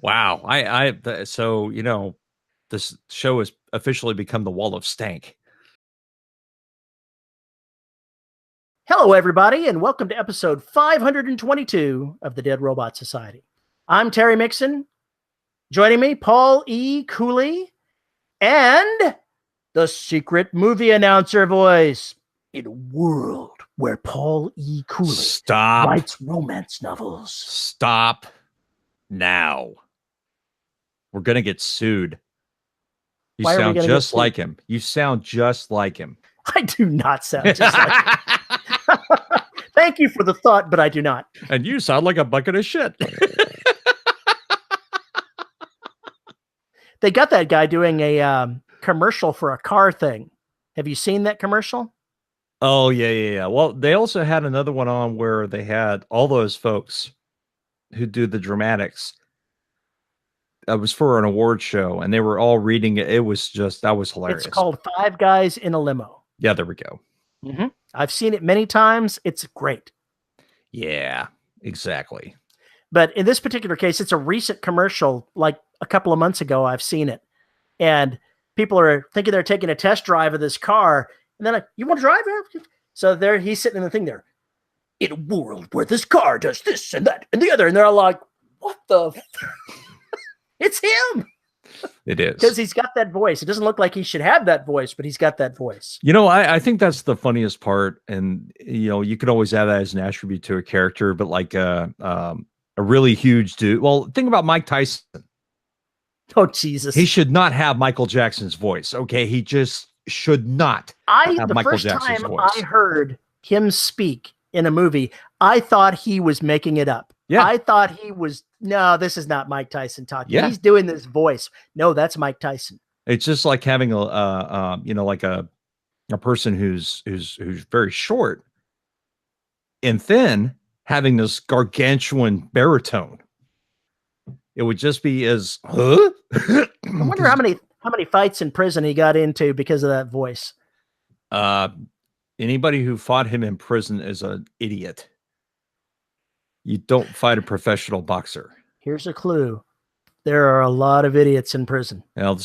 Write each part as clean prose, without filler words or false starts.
Wow. So, this show has officially become the Wall of Stank. Hello, everybody, and welcome to episode 522 of the Dead Robot Society. I'm Terry Mixon. Joining me, Paul E. Cooley, and the secret movie announcer voice in a world where Paul E. Cooley writes romance novels. Stop now. We're going to get sued. You sound just like him. You sound just like him. I do not sound just like him. Thank you for the thought, but I do not. And you sound like a bucket of shit. They got that guy doing a commercial for a car thing. Have you seen that commercial? Oh, yeah. Well, they also had another one on where they had all those folks who do the dramatics. It was for an award show, and they were all reading it. That was hilarious. It's called Five Guys in a Limo. Yeah, there we go. Mm-hmm. I've seen it many times. It's great. Yeah, exactly. But in this particular case, it's a recent commercial, like a couple of months ago. I've seen it. And people are thinking they're taking a test drive of this car. And they're like, you want to drive it? So he's sitting in the thing there. In a world where this car does this and that and the other. And they're all like, what the? It's him. It is. Because he's got that voice. It doesn't look like he should have that voice, but he's got that voice. I think that's the funniest part. And, you could always have that as an attribute to a character, but like a really huge dude. Well, think about Mike Tyson. Oh, Jesus. He should not have Michael Jackson's voice. Okay. He just should not have Michael Jackson's voice. I heard him speak in a movie, I thought he was making it up. Yeah. I thought he was, no, this is not Mike Tyson talking. Yeah. He's doing this voice. No, that's Mike Tyson. It's just like having like a person who's very short and thin having this gargantuan baritone. It would just be as, huh? I wonder how many fights in prison he got into because of that voice. Anybody who fought him in prison is an idiot. You don't fight a professional boxer. Here's a clue. There are a lot of idiots in prison. Well,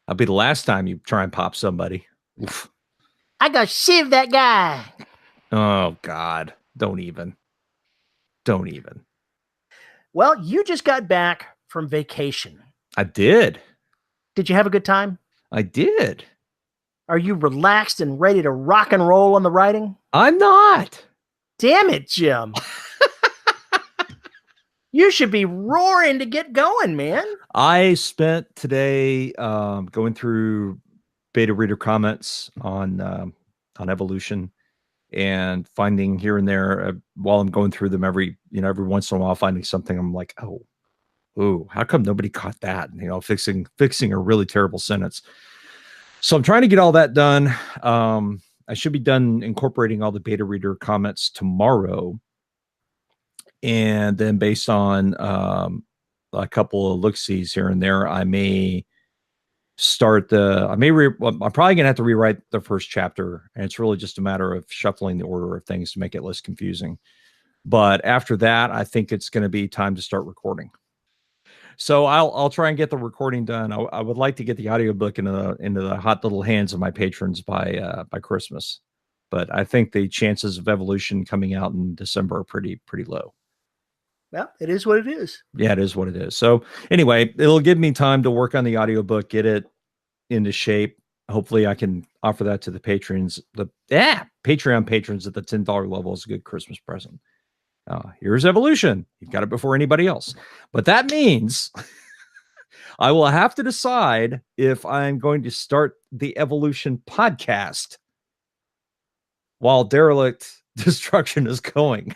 I'll be the last time you try and pop somebody. Oof. I got shiv that guy. Oh, God. Don't even. Well, you just got back from vacation. I did. Did you have a good time? I did. Are you relaxed and ready to rock and roll on the writing? I'm not. Damn it, Jim. You should be roaring to get going, man. I spent today going through beta reader comments on Evolution and finding here and there while I'm going through them every once in a while, finding something I'm like, oh, how come nobody caught that? Fixing a really terrible sentence. So I'm trying to get all that done. I should be done incorporating all the beta reader comments tomorrow. And then based on a couple of look-sees here and there, I may start I'm probably gonna have to rewrite the first chapter, and it's really just a matter of shuffling the order of things to make it less confusing. But after that, I think it's going to be time to start recording. So I'll try and get the recording done. I would like to get the audiobook into the hot little hands of my patrons by Christmas, but I think the chances of Evolution coming out in December are pretty low. Well, it is what it is. Yeah, it is what it is. So anyway, it'll give me time to work on the audiobook, get it into shape. Hopefully I can offer that to the patrons. Patreon patrons at the $10 level is a good Christmas present. Here's Evolution. You've got it before anybody else. But that means I will have to decide if I'm going to start the Evolution podcast while Derelict Destruction is going.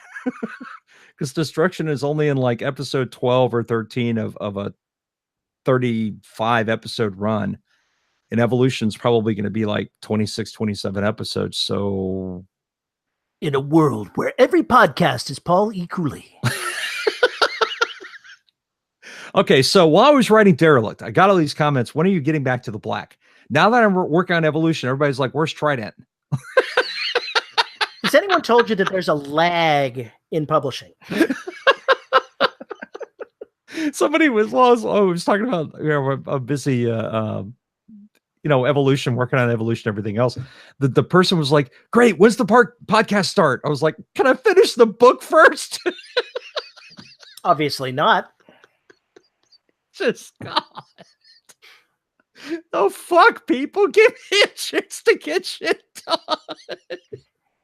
Because Destruction is only in like episode 12 or 13 of a 35 episode run. And Evolution's probably going to be like 26, 27 episodes. So in a world where every podcast is Paul E. Cooley. Okay, so while I was writing Derelict, I got all these comments. When are you getting back to the black? Now that I'm working on Evolution, everybody's like, where's Trident? Has anyone told you that there's a lag in publishing? Somebody was was talking about a busy evolution, working on evolution, everything else. The person was like, "Great, when's the podcast start?" I was like, "Can I finish the book first?" Obviously not. Just God. Oh fuck, people, give me a chance to get shit done.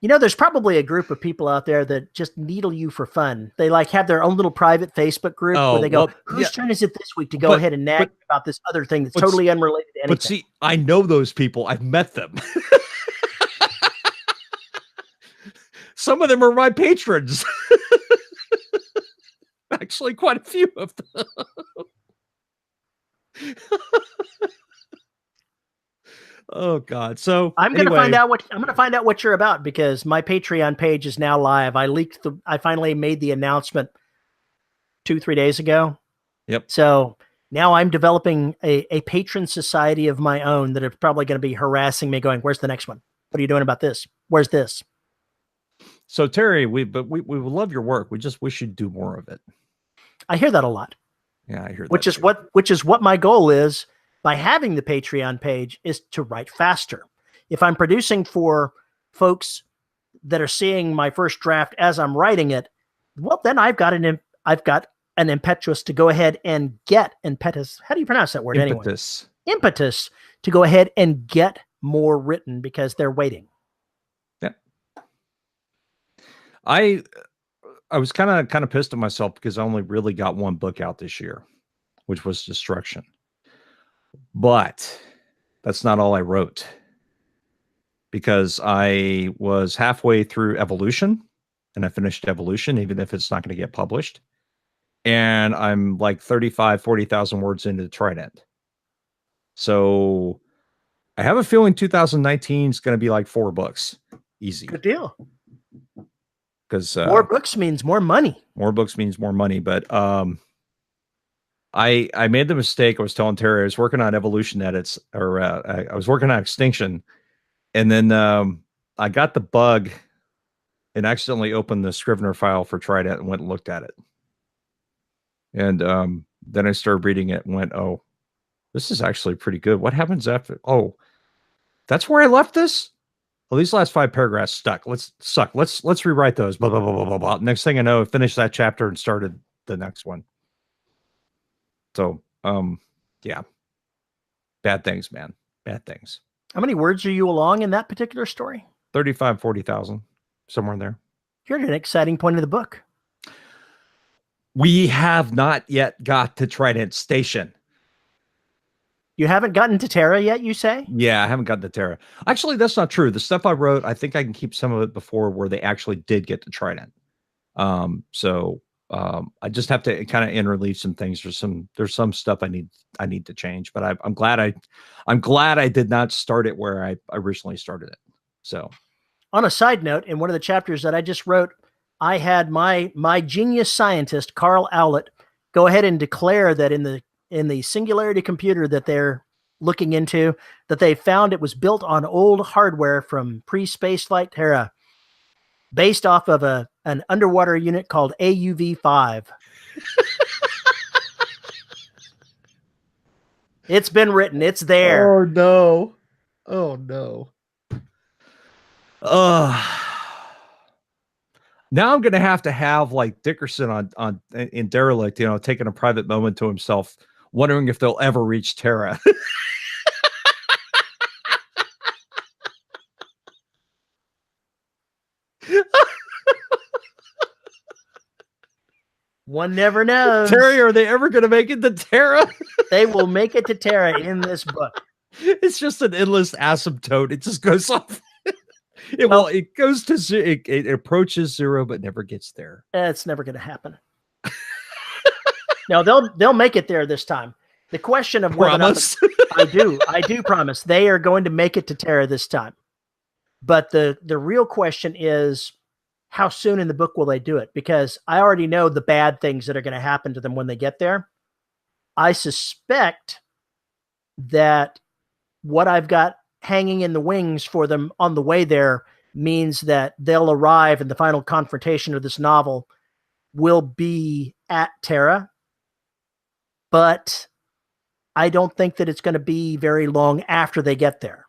You know, there's probably a group of people out there that just needle you for fun. They like have their own little private Facebook group where they go, whose turn is it this week to go ahead and nag about this other thing that's totally unrelated to anything? But see, I know those people. I've met them. Some of them are my patrons. Actually, quite a few of them. Oh God! So I'm going to find out what you're about, because my Patreon page is now live. I finally made the announcement 2-3 days ago. Yep. So now I'm developing a patron society of my own that are probably going to be harassing me, going, "Where's the next one? What are you doing about this? Where's this?" So Terry, we love your work. We just wish you'd do more of it. I hear that a lot. Yeah, I hear that. Which is what my goal is by having the Patreon page, is to write faster. If I'm producing for folks that are seeing my first draft as I'm writing it, well, then I've got an impetus to go ahead and get impetus. How do you pronounce that word anyway? Impetus to go ahead and get more written because they're waiting. Yeah. I was kind of pissed at myself because I only really got one book out this year, which was Destruction. But that's not all I wrote, because I was halfway through Evolution and I finished Evolution, even if it's not going to get published. And I'm like 40,000 words into Trident. So I have a feeling 2019 is going to be like 4 books. Easy. Good deal. Because more books means more money. More books means more money. But I made the mistake. I was telling Terry I was working on Evolution edits, or I was working on Extinction, and then I got the bug and accidentally opened the Scrivener file for Trident and went and looked at it. And then I started reading it and went, "Oh, this is actually pretty good. What happens after? Oh, that's where I left this. Well, these last 5 paragraphs stuck. Let's rewrite those. Blah blah blah blah blah blah." Next thing I know, I finished that chapter and started the next one. So, yeah, bad things, man. Bad things. How many words are you along in that particular story? 35, 40,000, somewhere in there. You're at an exciting point of the book. We have not yet got to Trident Station. You haven't gotten to Terra yet, you say? Yeah, I haven't gotten to Terra. Actually, that's not true. The stuff I wrote, I think I can keep some of it before where they actually did get to Trident. I just have to kind of interleave some things. There's some stuff I need to change, but I'm glad I did not start it where I originally started it. So, on a side note, in one of the chapters that I just wrote, I had my genius scientist Carl Owlett go ahead and declare that in the Singularity computer that they're looking into, that they found it was built on old hardware from pre-spaceflight Terra, based off of an underwater unit called AUV-5. It's been written. It's there. Oh no. Oh no. Now I'm going to have like Dickerson in Derelict, taking a private moment to himself, wondering if they'll ever reach Terra. One never knows. Terry, are they ever going to make it to Terra? They will make it to Terra in this book. It's just an endless asymptote. It just goes off. It goes to zero. It approaches 0, but never gets there. It's never going to happen. No, they'll make it there this time. The question of whether or not I do promise they are going to make it to Terra this time. But the real question is, how soon in the book will they do it? Because I already know the bad things that are going to happen to them when they get there. I suspect that what I've got hanging in the wings for them on the way there means that they'll arrive and the final confrontation of this novel will be at Terra. but I don't think that it's going to be very long after they get there.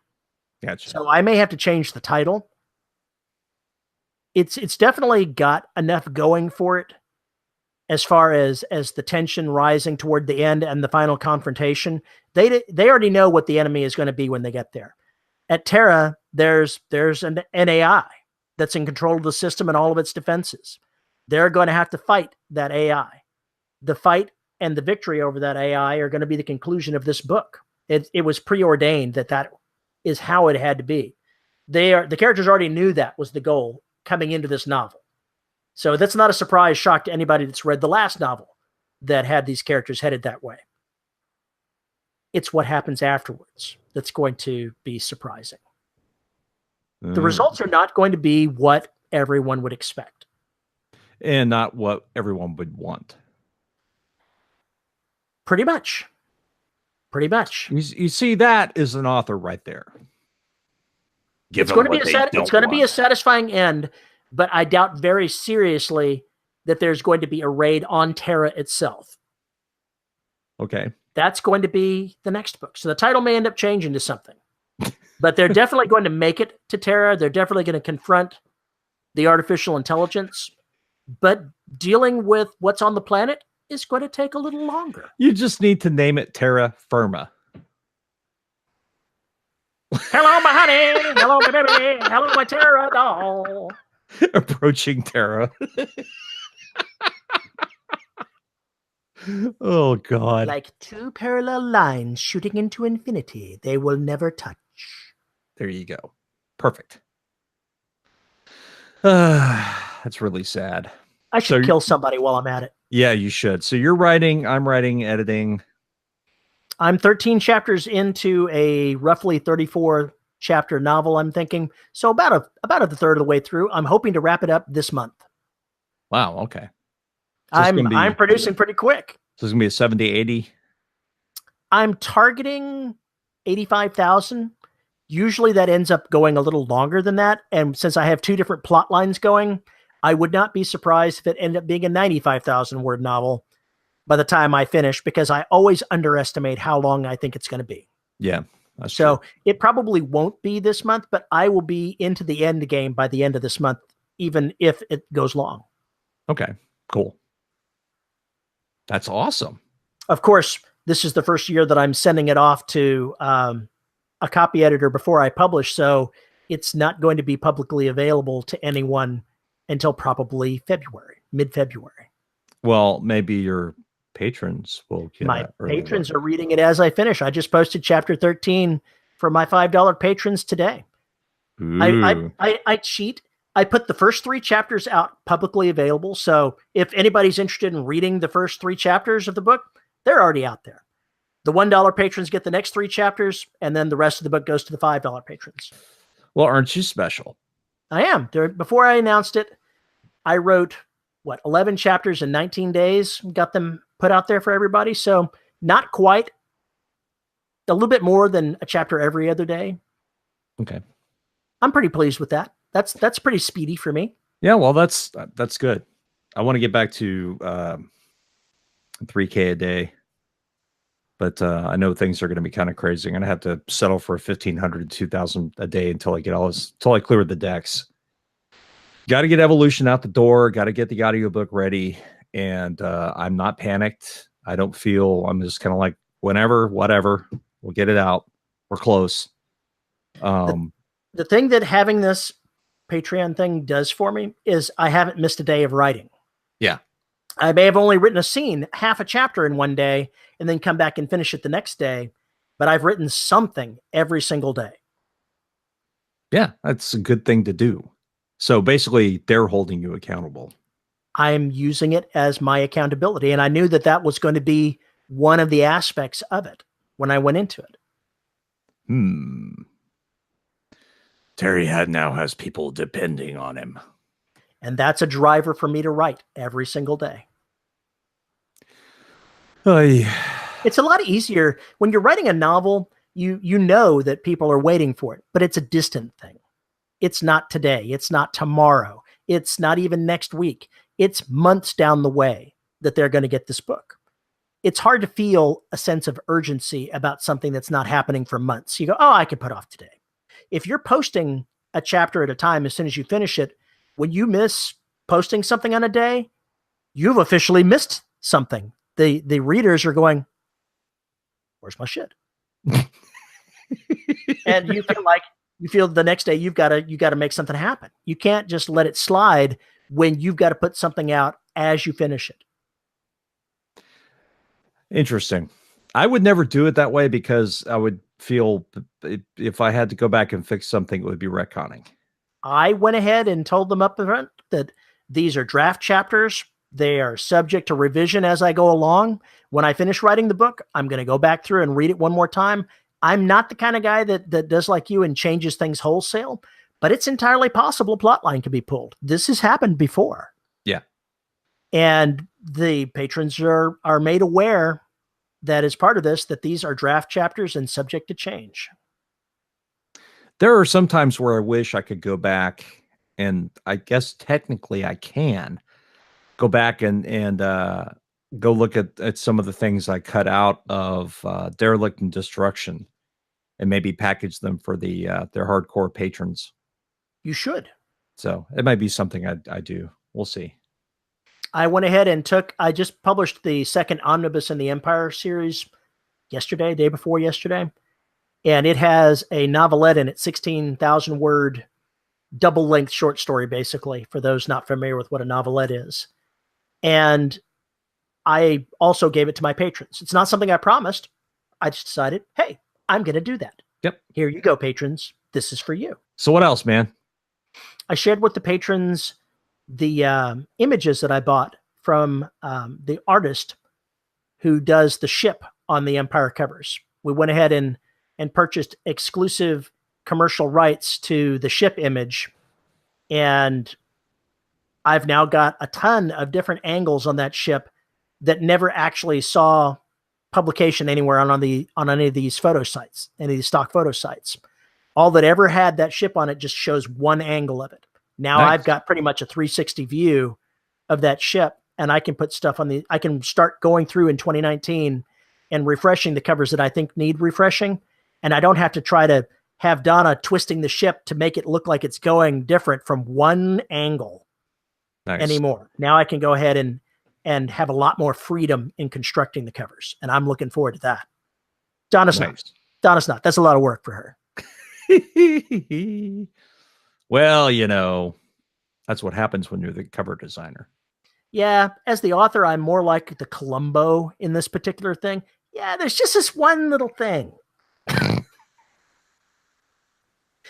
Gotcha. So I may have to change the title. It's definitely got enough going for it as far as the tension rising toward the end and the final confrontation. They already know what the enemy is going to be when they get there. At Terra, there's an AI that's in control of the system and all of its defenses. They're going to have to fight that AI. The fight and the victory over that AI are going to be the conclusion of this book. It was preordained that is how it had to be. The characters already knew that was the goal coming into this novel. So that's not a surprise shock to anybody that's read the last novel that had these characters headed that way. It's what happens afterwards that's going to be surprising. The results are not going to be what everyone would expect. And not what everyone would want. Pretty much. Pretty much. You see, that is an author right there. It's going to be a satisfying end, but I doubt very seriously that there's going to be a raid on Terra itself. Okay. That's going to be the next book. So the title may end up changing to something. But they're definitely going to make it to Terra. They're definitely going to confront the artificial intelligence. But dealing with what's on the planet is going to take a little longer. You just need to name it Terra Firma. Hello, my honey. Hello, my baby. Hello, my Terra doll. Approaching Terra. Oh, God. Like two parallel lines shooting into infinity. They will never touch. There you go. Perfect. That's really sad. I should kill somebody while I'm at it. Yeah, you should. So you're writing, I'm writing, editing. I'm 13 chapters into a roughly 34 chapter novel, I'm thinking. So about a third of the way through. I'm hoping to wrap it up this month. Wow, okay. So I'm producing pretty quick. So it's going to be a 70, 80? I'm targeting 85,000. Usually that ends up going a little longer than that. And since I have two different plot lines going, I would not be surprised if it ended up being a 95,000 word novel by the time I finish, because I always underestimate how long I think it's going to be. Yeah. So it probably won't be this month, but I will be into the end game by the end of this month, even if it goes long. Okay, cool. That's awesome. Of course, this is the first year that I'm sending it off to a copy editor before I publish, so it's not going to be publicly available to anyone until probably February, mid-February. Well, maybe your patrons will get my patrons are reading it as I finish. I just posted chapter 13 for my $5 patrons today. I cheat. I put the first 3 chapters out publicly available. So if anybody's interested in reading the first 3 chapters of the book, they're already out there. The $1 patrons get the next 3 chapters, and then the rest of the book goes to the $5 patrons. Well, aren't you special? I am. Before I announced it, I wrote, 11 chapters in 19 days, got them put out there for everybody. So not quite, a little bit more than a chapter every other day. Okay. I'm pretty pleased with that. That's pretty speedy for me. Yeah, well, that's good. I want to get back to 3K a day, but I know things are going to be kind of crazy. I'm going to have to settle for 1,500, 2,000 a day until I clear the decks. Got to get Evolution out the door. Got to get the audiobook ready, and I'm not panicked. I'm just kind of like, whenever, whatever, we'll get it out. We're close. The thing that having this Patreon thing does for me is I haven't missed a day of writing. Yeah. I may have only written a scene, half a chapter in one day, and then come back and finish it the next day, but I've written something every single day. Yeah, that's a good thing to do. So basically, they're holding you accountable. I'm using it as my accountability, and I knew that was going to be one of the aspects of it when I went into it. Terry now has people depending on him. And that's a driver for me to write every single day. It's a lot easier when you're writing a novel. You know that people are waiting for it, but it's a distant thing. It's not today. It's not tomorrow. It's not even next week. It's months down the way that they're going to get this book. it's hard to feel a sense of urgency about something that's not happening for months. You go, oh, I can put off today. If you're posting a chapter at a time, as soon as you finish it, when you miss posting something on a day, you've officially missed something. The readers are going, where's my shit? And you feel the next day you got to make something happen. You can't just let it slide when you've got to put something out as you finish it. Interesting. I would never do it that way because I would feel if I had to go back and fix something, it would be retconning. I went ahead and told them up front that these are draft chapters. They are subject to revision as I go along. When I finish writing the book, I'm going to go back through and read it one more time. I'm not the kind of guy that does like you and changes things wholesale, but it's entirely possible plotline can be pulled. This has happened before. Yeah. And the patrons are made aware that as part of this, that these are draft chapters and subject to change. There are some times where I wish I could go back, and I guess technically I can go back and go look at some of the things I cut out of Derelict and Destruction and maybe package them for their hardcore patrons. You should. So it might be something I do. We'll see. I went ahead and I just published the second omnibus in the Empire series day before yesterday. And it has a novelette in it, 16,000 word double length short story, basically, for those not familiar with what a novelette is. And I also gave it to my patrons. It's not something I promised. I just decided, hey, I'm going to do that. Yep. Here you go, patrons. This is for you. So what else, man? I shared with the patrons the images that I bought from the artist who does the ship on the Empire covers. We went ahead and purchased exclusive commercial rights to the ship image. And I've now got a ton of different angles on that ship that never actually saw publication anywhere on any of these photo sites, any of these stock photo sites. All that ever had that ship on it just shows one angle of it. Now nice. I've got pretty much a 360 view of that ship, and I can put stuff I can start going through in 2019 and refreshing the covers that I think need refreshing. And I don't have to try to have Donna twisting the ship to make it look like it's going different from one angle anymore. Now I can go ahead and have a lot more freedom in constructing the covers. And I'm looking forward to that. Donna's not. That's a lot of work for her. Well, that's what happens when you're the cover designer. Yeah. As the author, I'm more like the Columbo in this particular thing. Yeah. There's just this one little thing.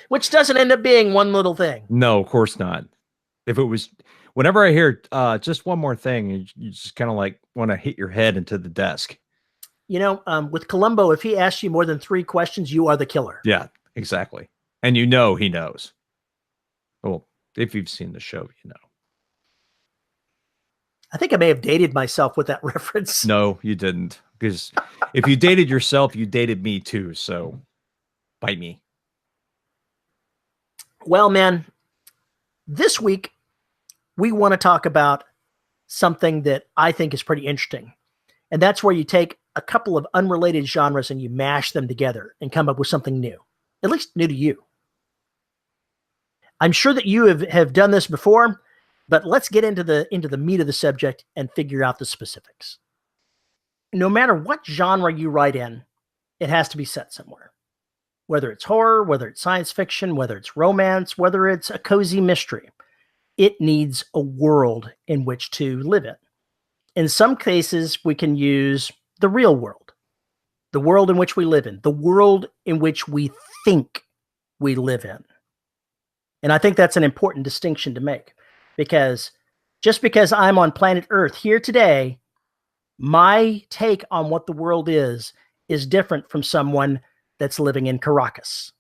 Which doesn't end up being one little thing. No, of course not. If it was, whenever I hear just one more thing, you just kind of like want to hit your head into the desk. With Columbo, if he asks you more than 3 questions, you are the killer. Yeah, exactly. And he knows. Well, if you've seen the show, I think I may have dated myself with that reference. No, you didn't. Because if you dated yourself, you dated me too. So bite me. Well, man, this week we want to talk about something that I think is pretty interesting. And that's where you take a couple of unrelated genres and you mash them together and come up with something new, at least new to you. I'm sure that you have done this before, but let's get into the meat of the subject and figure out the specifics. No matter what genre you write in, it has to be set somewhere. Whether it's horror, whether it's science fiction, whether it's romance, whether it's a cozy mystery, it needs a world in which to live in. In some cases, we can use the real world, the world in which we live in, the world in which we think we live in. And I think that's an important distinction to make, because just because I'm on planet Earth here today, my take on what the world is different from someone that's living in Caracas.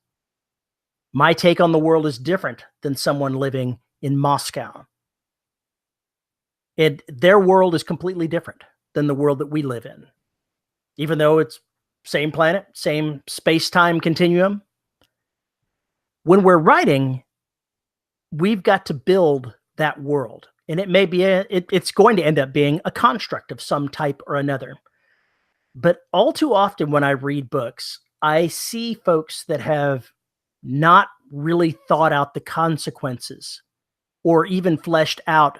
My take on the world is different than someone living in Moscow. Their world is completely different than the world that we live in. Even though it's same planet, same space-time continuum. When we're writing, we've got to build that world. And it may be it's going to end up being a construct of some type or another. But all too often when I read books, I see folks that have not really thought out the consequences or even fleshed out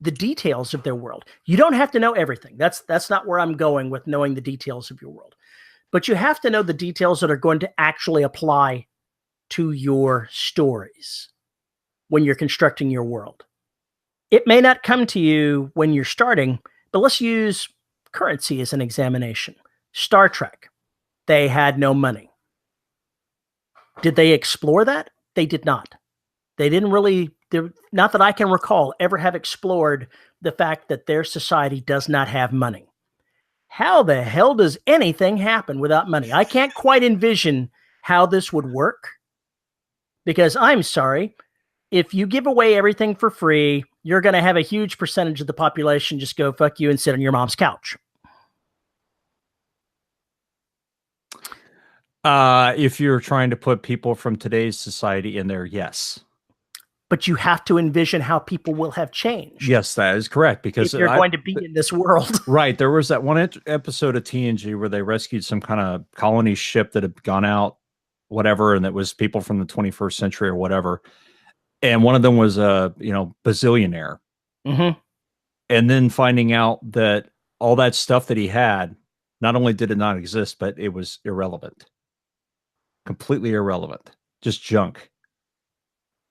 the details of their world. You don't have to know everything. That's not where I'm going with knowing the details of your world. But you have to know the details that are going to actually apply to your stories when you're constructing your world. It may not come to you when you're starting, but let's use currency as an examination. Star Trek, they had no money. Did they explore that? They did not. They didn't really, not that I can recall, ever have explored the fact that their society does not have money. How the hell does anything happen without money? I can't quite envision how this would work, because I'm sorry, if you give away everything for free, you're going to have a huge percentage of the population just go fuck you and sit on your mom's couch. If you're trying to put people from today's society in there, yes. But you have to envision how people will have changed. Yes, that is correct. Because if you're going to be in this world. Right. There was that one episode of TNG where they rescued some kind of colony ship that had gone out, whatever, and it was people from the 21st century or whatever. And one of them was a, bazillionaire. Mm-hmm. And then finding out that all that stuff that he had, not only did it not exist, but it was irrelevant. Completely irrelevant. Just junk.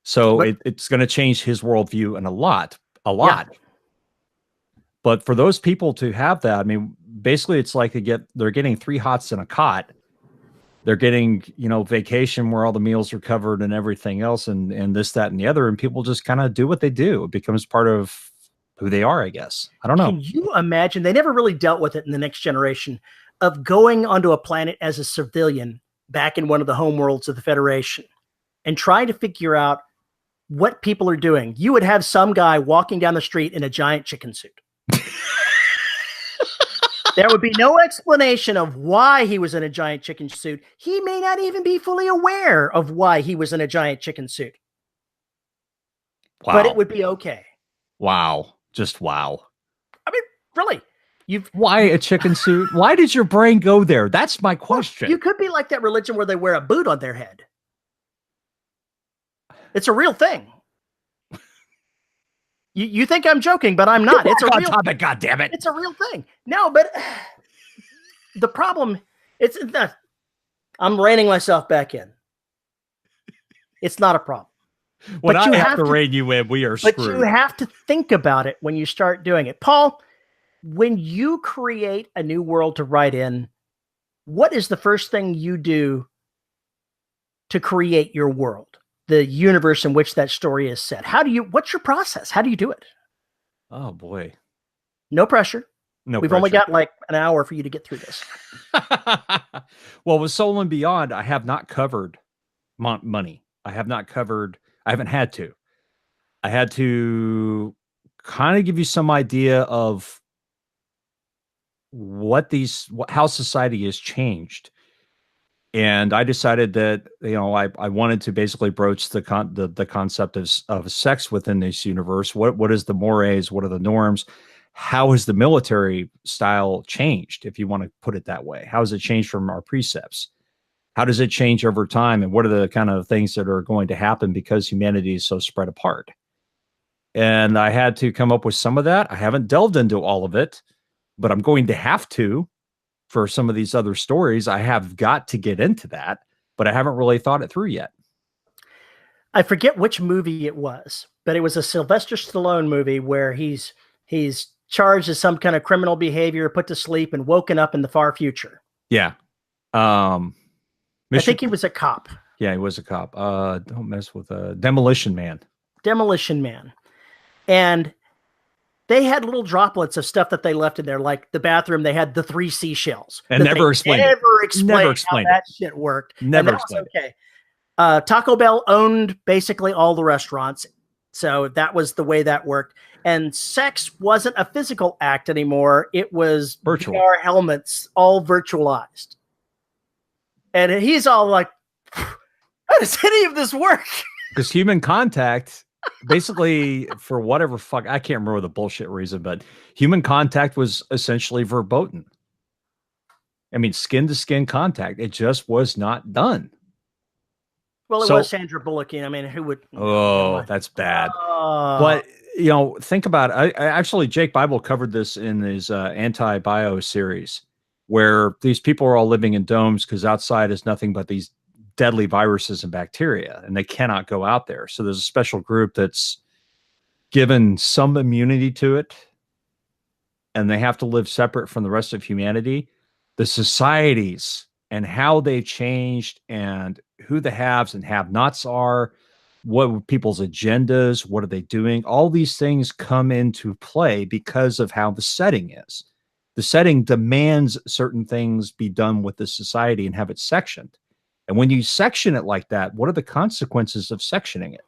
So it's going to change his worldview and a lot. Yeah. But for those people to have that, I mean, basically it's like they're getting 3 hots in a cot. They're getting, vacation where all the meals are covered and everything else and this, that, and the other. And people just kind of do what they do. It becomes part of who they are, I guess. I don't know. Can you imagine? They never really dealt with it in the Next Generation of going onto a planet as a civilian back in one of the home worlds of the Federation and trying to figure out what people are doing. You would have some guy walking down the street in a giant chicken suit. There would be no explanation of why he was in a giant chicken suit. He may not even be fully aware of why he was in a giant chicken suit. Wow. But it would be okay. Wow. Just wow. I mean, really. Why a chicken suit? Why did your brain go there? That's my question. You could be like that religion where they wear a boot on their head. It's a real thing. You think I'm joking, but I'm not. It's a real topic. God damn it! It's a real thing. No, but the problem, it's not. I'm reining myself back in. It's not a problem. When I have to rein you in, we are screwed. But you have to think about it when you start doing it. Paul, when you create a new world to write in, what is the first thing you do to create your world? The universe in which that story is set. What's your process? How do you do it? Oh boy. No pressure. We've only got like an hour for you to get through this. Well, with Soul and Beyond, I have not covered money. I haven't had to. I had to kind of give you some idea of how society has changed. And I decided that, I wanted to basically broach the concept of sex within this universe. What is the mores? What are the norms? How has the military style changed, if you want to put it that way? How has it changed from our precepts? How does it change over time? And what are the kind of things that are going to happen because humanity is so spread apart? And I had to come up with some of that. I haven't delved into all of it, but I'm going to have to. For some of these other stories, I have got to get into that, but I haven't really thought it through yet. I forget which movie it was, but it was a Sylvester Stallone movie where he's charged as some kind of criminal behavior, put to sleep, and woken up in the far future. Yeah. I think he was a cop. Yeah, he was a cop. Don't mess with Demolition Man. Demolition Man. And they had little droplets of stuff that they left in there, like the bathroom. They had the 3 seashells. And never explained how that shit worked. Never explained it. Okay. Taco Bell owned basically all the restaurants. So that was the way that worked. And sex wasn't a physical act anymore. It was virtual. VR helmets, all virtualized. And he's all like, how does any of this work? Because human contact... basically, for whatever I can't remember the bullshit reason, but human contact was essentially verboten. I mean, skin to skin contact. It just was not done. Well, it So, was Sandra Bullock. I mean, who would? Never oh, mind. that's bad. But think about it. I actually, Jake Bible covered this in his anti-bio series, where these people are all living in domes because outside is nothing but these deadly viruses and bacteria, and they cannot go out there. So there's a special group that's given some immunity to it, and they have to live separate from the rest of humanity. The societies and how they changed, and who the haves and have-nots are, what people's agendas, what are they doing? All these things come into play because of how the setting is. The setting demands certain things be done with the society and have it sectioned. And when you section it like that, what are the consequences of sectioning it?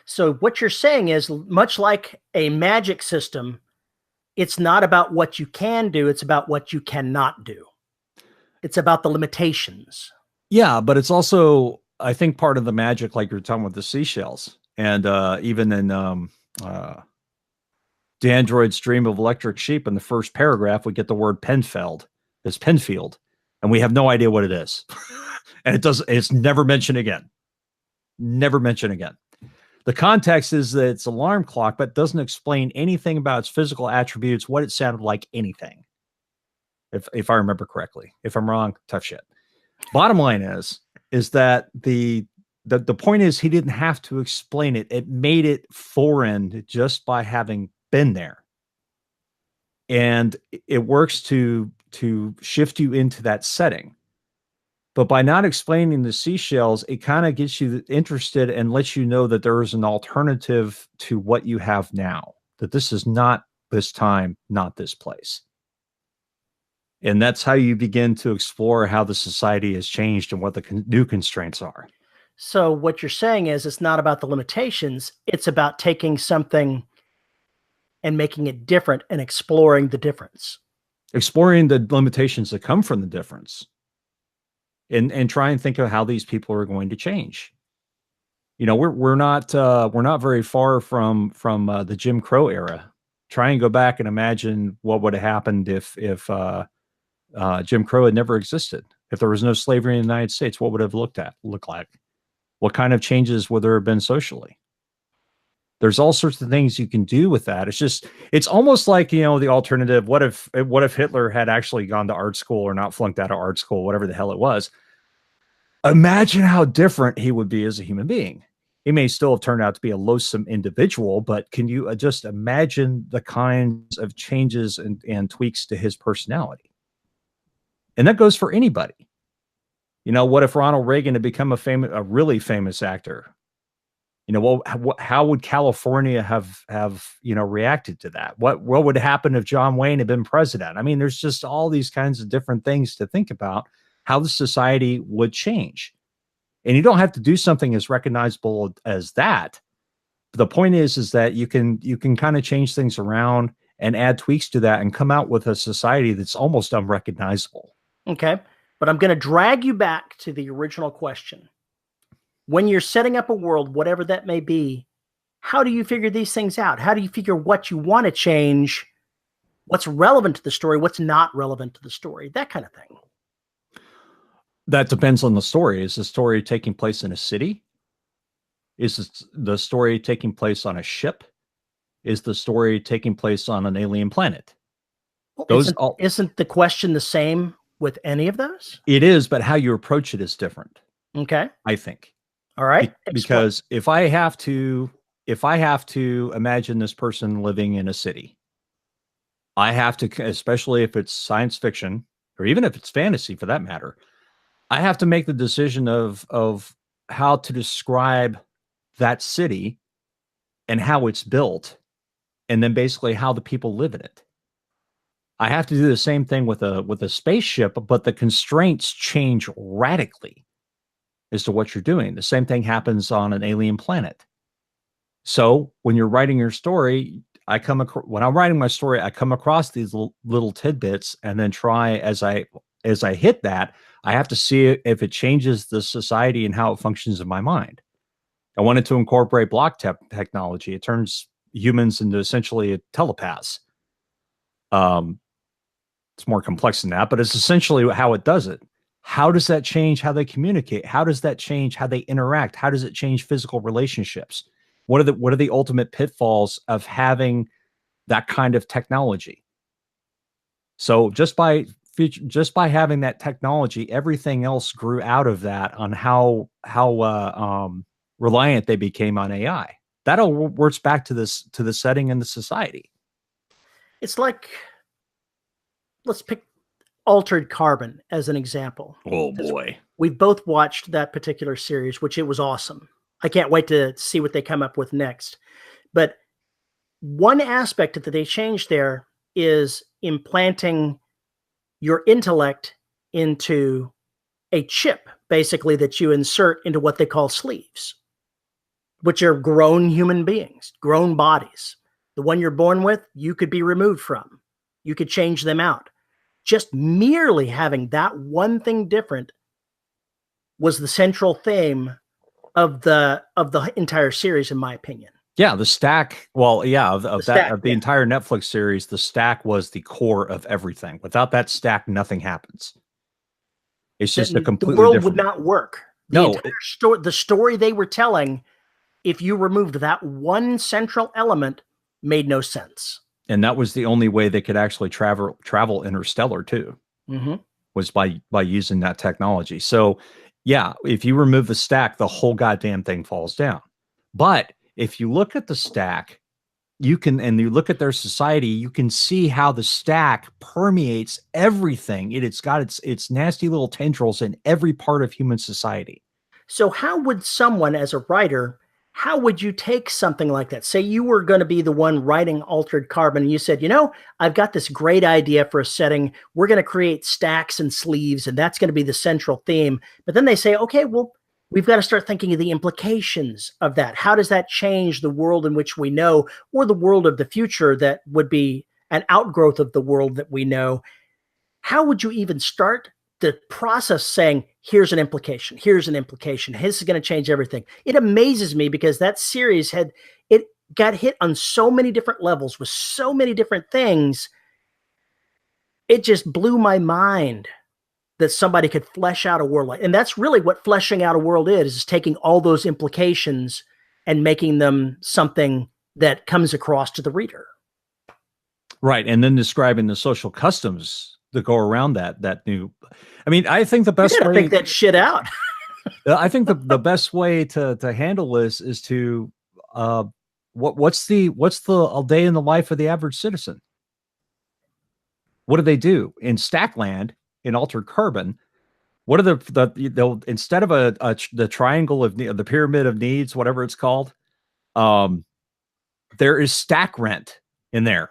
So what you're saying is, much like a magic system, it's not about what you can do, it's about what you cannot do. It's about the limitations. Yeah, but it's also, I think, part of the magic, like you're talking with the seashells. And even in the android's dream of electric sheep, in the first paragraph, we get the word Penfield as Penfield, and we have no idea what it is. And it's never mentioned again. Never mentioned again. The context is that it's an alarm clock, but doesn't explain anything about its physical attributes, what it sounded like, anything. If I remember correctly. If I'm wrong, tough shit. Bottom line is that the point is, he didn't have to explain it. It made it foreign just by having been there. And it works to shift you into that setting. But by not explaining the seashells, it kind of gets you interested and lets you know that there is an alternative to what you have now, that this is not this time, not this place. And that's how you begin to explore how the society has changed and what the new constraints are. So what you're saying is, it's not about the limitations. It's about taking something and making it different and exploring the difference. Exploring the limitations that come from the difference. And try and think of how these people are going to change. You know, we're not very far from the Jim Crow era. Try and go back and imagine what would have happened if Jim Crow had never existed. If there was no slavery in the United States, what would it have looked like? What kind of changes would there have been socially? There's all sorts of things you can do with that. It's almost like, the alternative. What if Hitler had actually gone to art school, or not flunked out of art school, whatever the hell it was? Imagine how different he would be as a human being. He may still have turned out to be a loathsome individual, but can you just imagine the kinds of changes and tweaks to his personality? And that goes for anybody. What if Ronald Reagan had become a really famous actor? How would California have reacted to that? What would happen if John Wayne had been president? I mean, there's just all these kinds of different things to think about, how the society would change. And you don't have to do something as recognizable as that. But the point is that you can kind of change things around and add tweaks to that and come out with a society that's almost unrecognizable. Okay. But I'm going to drag you back to the original question. When you're setting up a world, whatever that may be, how do you figure these things out? How do you figure what you want to change, what's relevant to the story, what's not relevant to the story, that kind of thing? That depends on the story. Is the story taking place in a city? Is the story taking place on a ship? Is the story taking place on an alien planet? Well, isn't the question the same with any of those? It is, but how you approach it is different. Okay. I think. All right. Because if I have to imagine this person living in a city, I have to, especially if it's science fiction, or even if it's fantasy for that matter, I have to make the decision of how to describe that city and how it's built, and then basically how the people live in it. I have to do the same thing with a spaceship, but the constraints change radically as to what you're doing. The same thing happens on an alien planet. So when you're writing your story, when I'm writing my story, I come across these little tidbits, and then try as I hit that, I have to see if it changes the society and how it functions in my mind. I wanted to incorporate block technology. It turns humans into essentially telepaths. it's more complex than that, but it's essentially how it does it. How does that change how they communicate? How does that change how they interact? How does it change physical relationships? What are the ultimate pitfalls of having that kind of technology? So just by having that technology, everything else grew out of that on how reliant they became on AI. That all works back to the setting in the society. It's like, let's pick Altered Carbon as an example. Oh boy. We've both watched that particular series, which it was awesome. I can't wait to see what they come up with next. But one aspect that they changed there is implanting your intellect into a chip, basically, that you insert into what they call sleeves, which are grown human beings, grown bodies. The one you're born with, you could be removed from. You could change them out. Just merely having that one thing different was the central theme of the entire series, in my opinion. Yeah, the stack. Well, yeah, of the entire Netflix series, the stack was the core of everything. Without that stack, nothing happens. It's just a completely the world different... would not work. The story they were telling, if you removed that one central element, made no sense. And that was the only way they could actually travel interstellar too, was by using that technology. So yeah, if you remove the stack, the whole goddamn thing falls down. But if you look at the stack, you look at their society, you can see how the stack permeates everything. It's got its nasty little tendrils in every part of human society. So how would someone, as a writer, how would you take something like that? Say you were going to be the one writing Altered Carbon, and you said, I've got this great idea for a setting. We're going to create stacks and sleeves, and that's going to be the central theme. But then they say, okay, well, we've got to start thinking of the implications of that. How does that change the world in which we know, or the world of the future that would be an outgrowth of the world that we know? How would you even start the process saying, here's an implication, here's an implication, this is going to change everything? It amazes me because that series got hit on so many different levels with so many different things. It just blew my mind that somebody could flesh out a world like, and that's really what fleshing out a world is taking all those implications and making them something that comes across to the reader. Right. And then describing the social customs that go around that new. I mean, I think the best way to think that shit out. I think the best way to handle this is to what's the a day in the life of the average citizen? What do they do in Stackland, in Altered Carbon? What are they'll instead of the triangle of the pyramid of needs, whatever it's called, there is stack rent in there.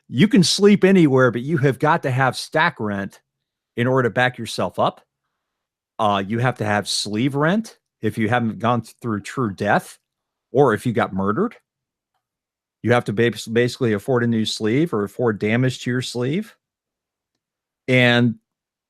You can sleep anywhere, but you have got to have stack rent in order to back yourself up. You have to have sleeve rent if you haven't gone through true death, or if you got murdered. You have to basically afford a new sleeve or afford damage to your sleeve. And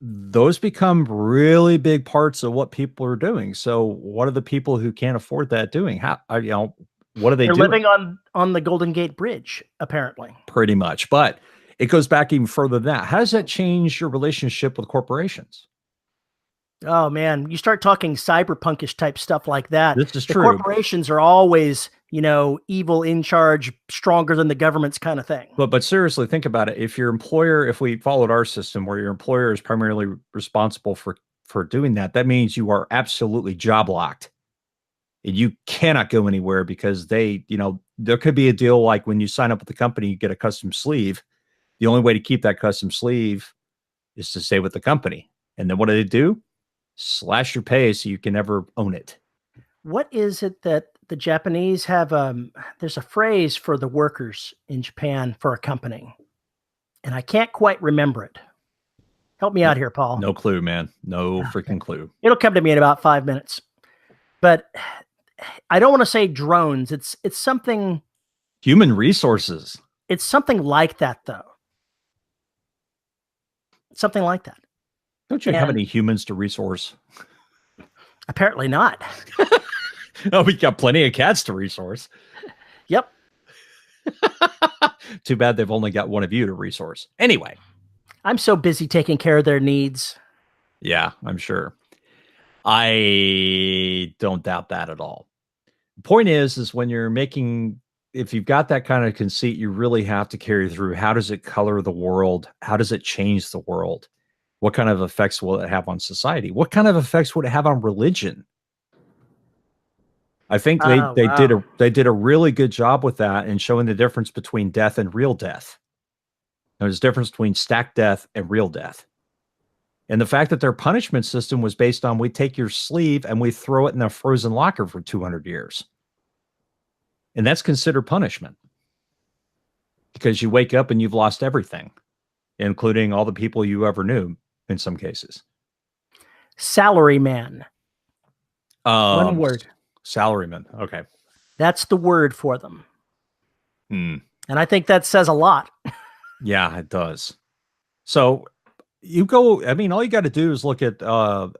those become really big parts of what people are doing. So what are the people who can't afford that doing? How, what are they doing? They're living on the Golden Gate Bridge, apparently. Pretty much. But it goes back even further than that. How does that change your relationship with corporations? Oh, man. You start talking cyberpunkish type stuff like that. This is true. Corporations are always, evil, in charge, stronger than the government's kind of thing. But seriously, think about it. If your employer, if we followed our system where your employer is primarily responsible for doing that, that means you are absolutely job locked. You cannot go anywhere because there could be a deal like when you sign up with the company, you get a custom sleeve. The only way to keep that custom sleeve is to stay with the company. And then what do? Slash your pay so you can never own it. What is it that the Japanese have? There's a phrase for the workers in Japan for a company, and I can't quite remember it. Help me out here, Paul. No clue, man. No freaking clue. It'll come to me in about 5 minutes. But I don't want to say drones. It's something. Human resources. It's something like that, though. Something like that. Don't you have any humans to resource? Apparently not. Oh, we got plenty of cats to resource. Yep. Too bad they've only got one of you to resource. Anyway. I'm so busy taking care of their needs. Yeah, I'm sure. I don't doubt that at all. Point is when you're making, if you've got that kind of conceit, you really have to carry through. How does it color the world? How does it change the world? What kind of effects will it have on society? What kind of effects would it have on religion? I think Oh, wow. they did a really good job with that in showing the difference between death and real death. There's a difference between stacked death and real death. And the fact that their punishment system was based on we take your sleeve and we throw it in a frozen locker for 200 years. And that's considered punishment because you wake up and you've lost everything, including all the people you ever knew in some cases. Salaryman. One word. Salaryman. Okay. That's the word for them. Hmm. And I think that says a lot. Yeah, it does. So you go, I mean, all you got to do is look at, go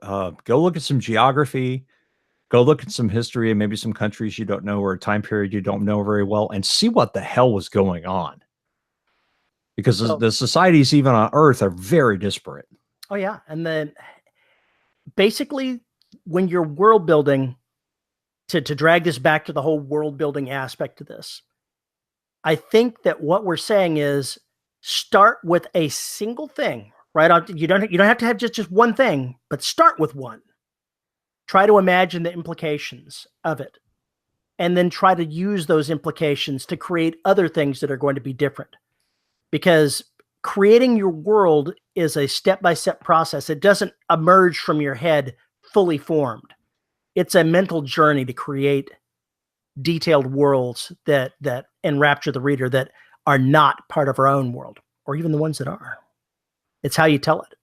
look at some geography, go look at some history and maybe some countries you don't know or a time period you don't know very well and see what the hell was going on. Because the societies even on Earth are very disparate. Oh, yeah. And then basically when you're world building, to drag this back to the whole world building aspect of this, I think that what we're saying is start with a single thing, right? You don't have to have just one thing, but start with one. Try to imagine the implications of it, and then try to use those implications to create other things that are going to be different. Because creating your world is a step-by-step process. It doesn't emerge from your head fully formed. It's a mental journey to create detailed worlds that enrapture the reader that are not part of our own world, or even the ones that are. It's how you tell it.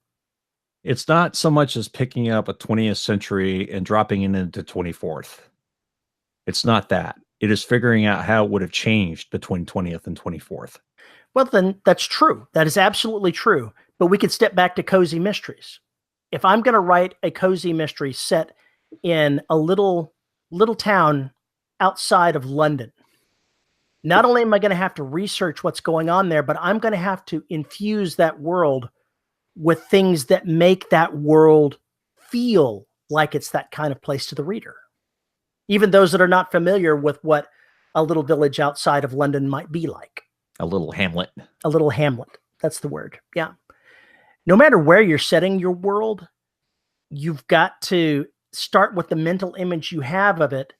It's not so much as picking up a 20th century and dropping it into 24th. It's not that. It is figuring out how it would have changed between 20th and 24th. Well, then that's true. That is absolutely true. But we could step back to cozy mysteries. If I'm going to write a cozy mystery set in a little town outside of London, not only am I going to have to research what's going on there, but I'm going to have to infuse that world with things that make that world feel like it's that kind of place to the reader. Even those that are not familiar with what a little village outside of London might be like. A little hamlet. A little hamlet. That's the word. Yeah. No matter where you're setting your world, you've got to start with the mental image you have of it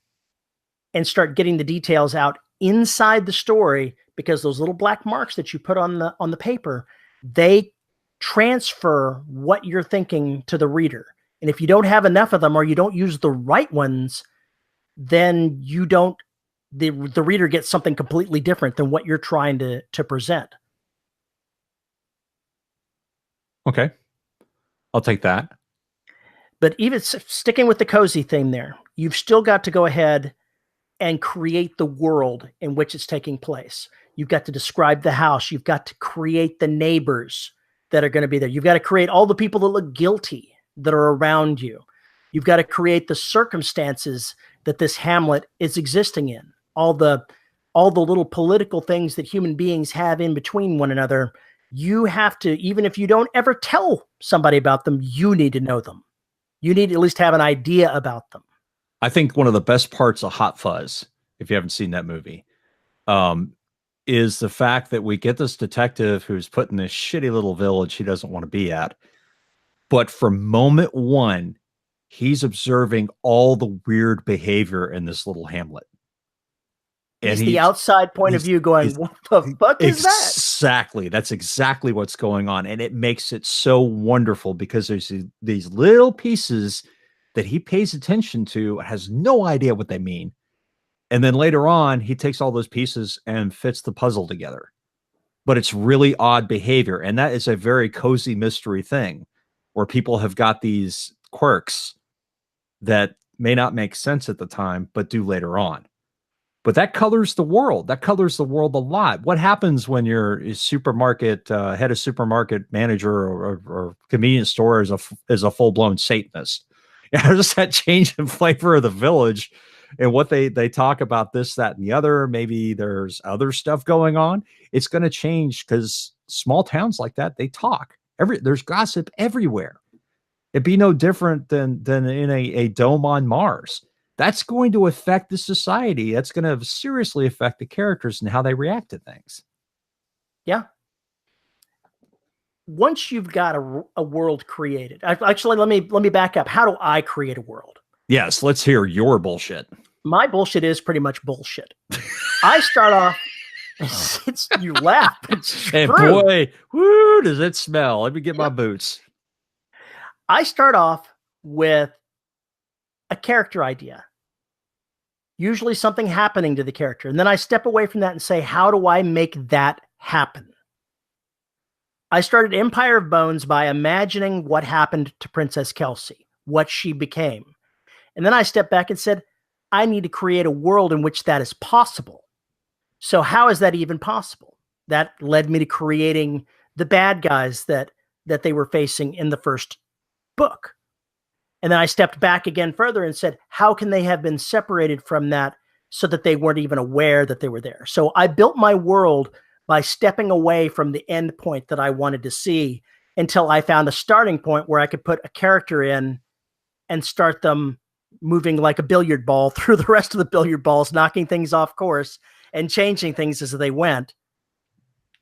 and start getting the details out inside the story, because those little black marks that you put on the paper, they transfer what you're thinking to the reader. And if you don't have enough of them, or you don't use the right ones, then the reader gets something completely different than what you're trying to present. Okay. I'll take that. But even sticking with the cozy thing there, you've still got to go ahead and create the world in which it's taking place. You've got to describe the house. You've got to create the neighbors that are going to be there. You've got to create all the people that look guilty that are around you. You've got to create the circumstances that this hamlet is existing in. All the little political things that human beings have in between one another. You have to, even if you don't ever tell somebody about them, you need to know them. You need to at least have an idea about them. I think one of the best parts of Hot Fuzz, if you haven't seen that movie, is the fact that we get this detective who's put in this shitty little village he doesn't want to be at. But from moment one, he's observing all the weird behavior in this little hamlet. And he's the outside point of view going, what the fuck is that? Exactly. That's exactly what's going on. And it makes it so wonderful because there's these little pieces that he pays attention to, has no idea what they mean. And then later on, he takes all those pieces and fits the puzzle together. But it's really odd behavior. And that is a very cozy mystery thing where people have got these quirks that may not make sense at the time, but do later on. But that colors the world. That colors the world a lot. What happens when you're a supermarket head of supermarket manager or convenience store is a full-blown Satanist? How does that change the flavor of the village and what they talk about this, that, and the other? Maybe there's other stuff going on. It's going to change because small towns like that, they talk. There's gossip everywhere. It'd be no different than in a dome on Mars. That's going to affect the society. That's going to seriously affect the characters and how they react to things. Yeah. Once you've got a world created, actually, let me back up. How do I create a world? Yes, let's hear your bullshit. My bullshit is pretty much bullshit. I start off. You laugh. It's true. And boy, whoo, does it smell? Let me get my boots. I start off with a character idea, usually something happening to the character. And then I step away from that and say, how do I make that happen? I started Empire of Bones by imagining what happened to Princess Kelsey, what she became. And then I stepped back and said, I need to create a world in which that is possible. So how is that even possible? That led me to creating the bad guys that they were facing in the first book. And then I stepped back again further and said, how can they have been separated from that so that they weren't even aware that they were there? So I built my world by stepping away from the end point that I wanted to see until I found a starting point where I could put a character in and start them moving like a billiard ball through the rest of the billiard balls, knocking things off course and changing things as they went.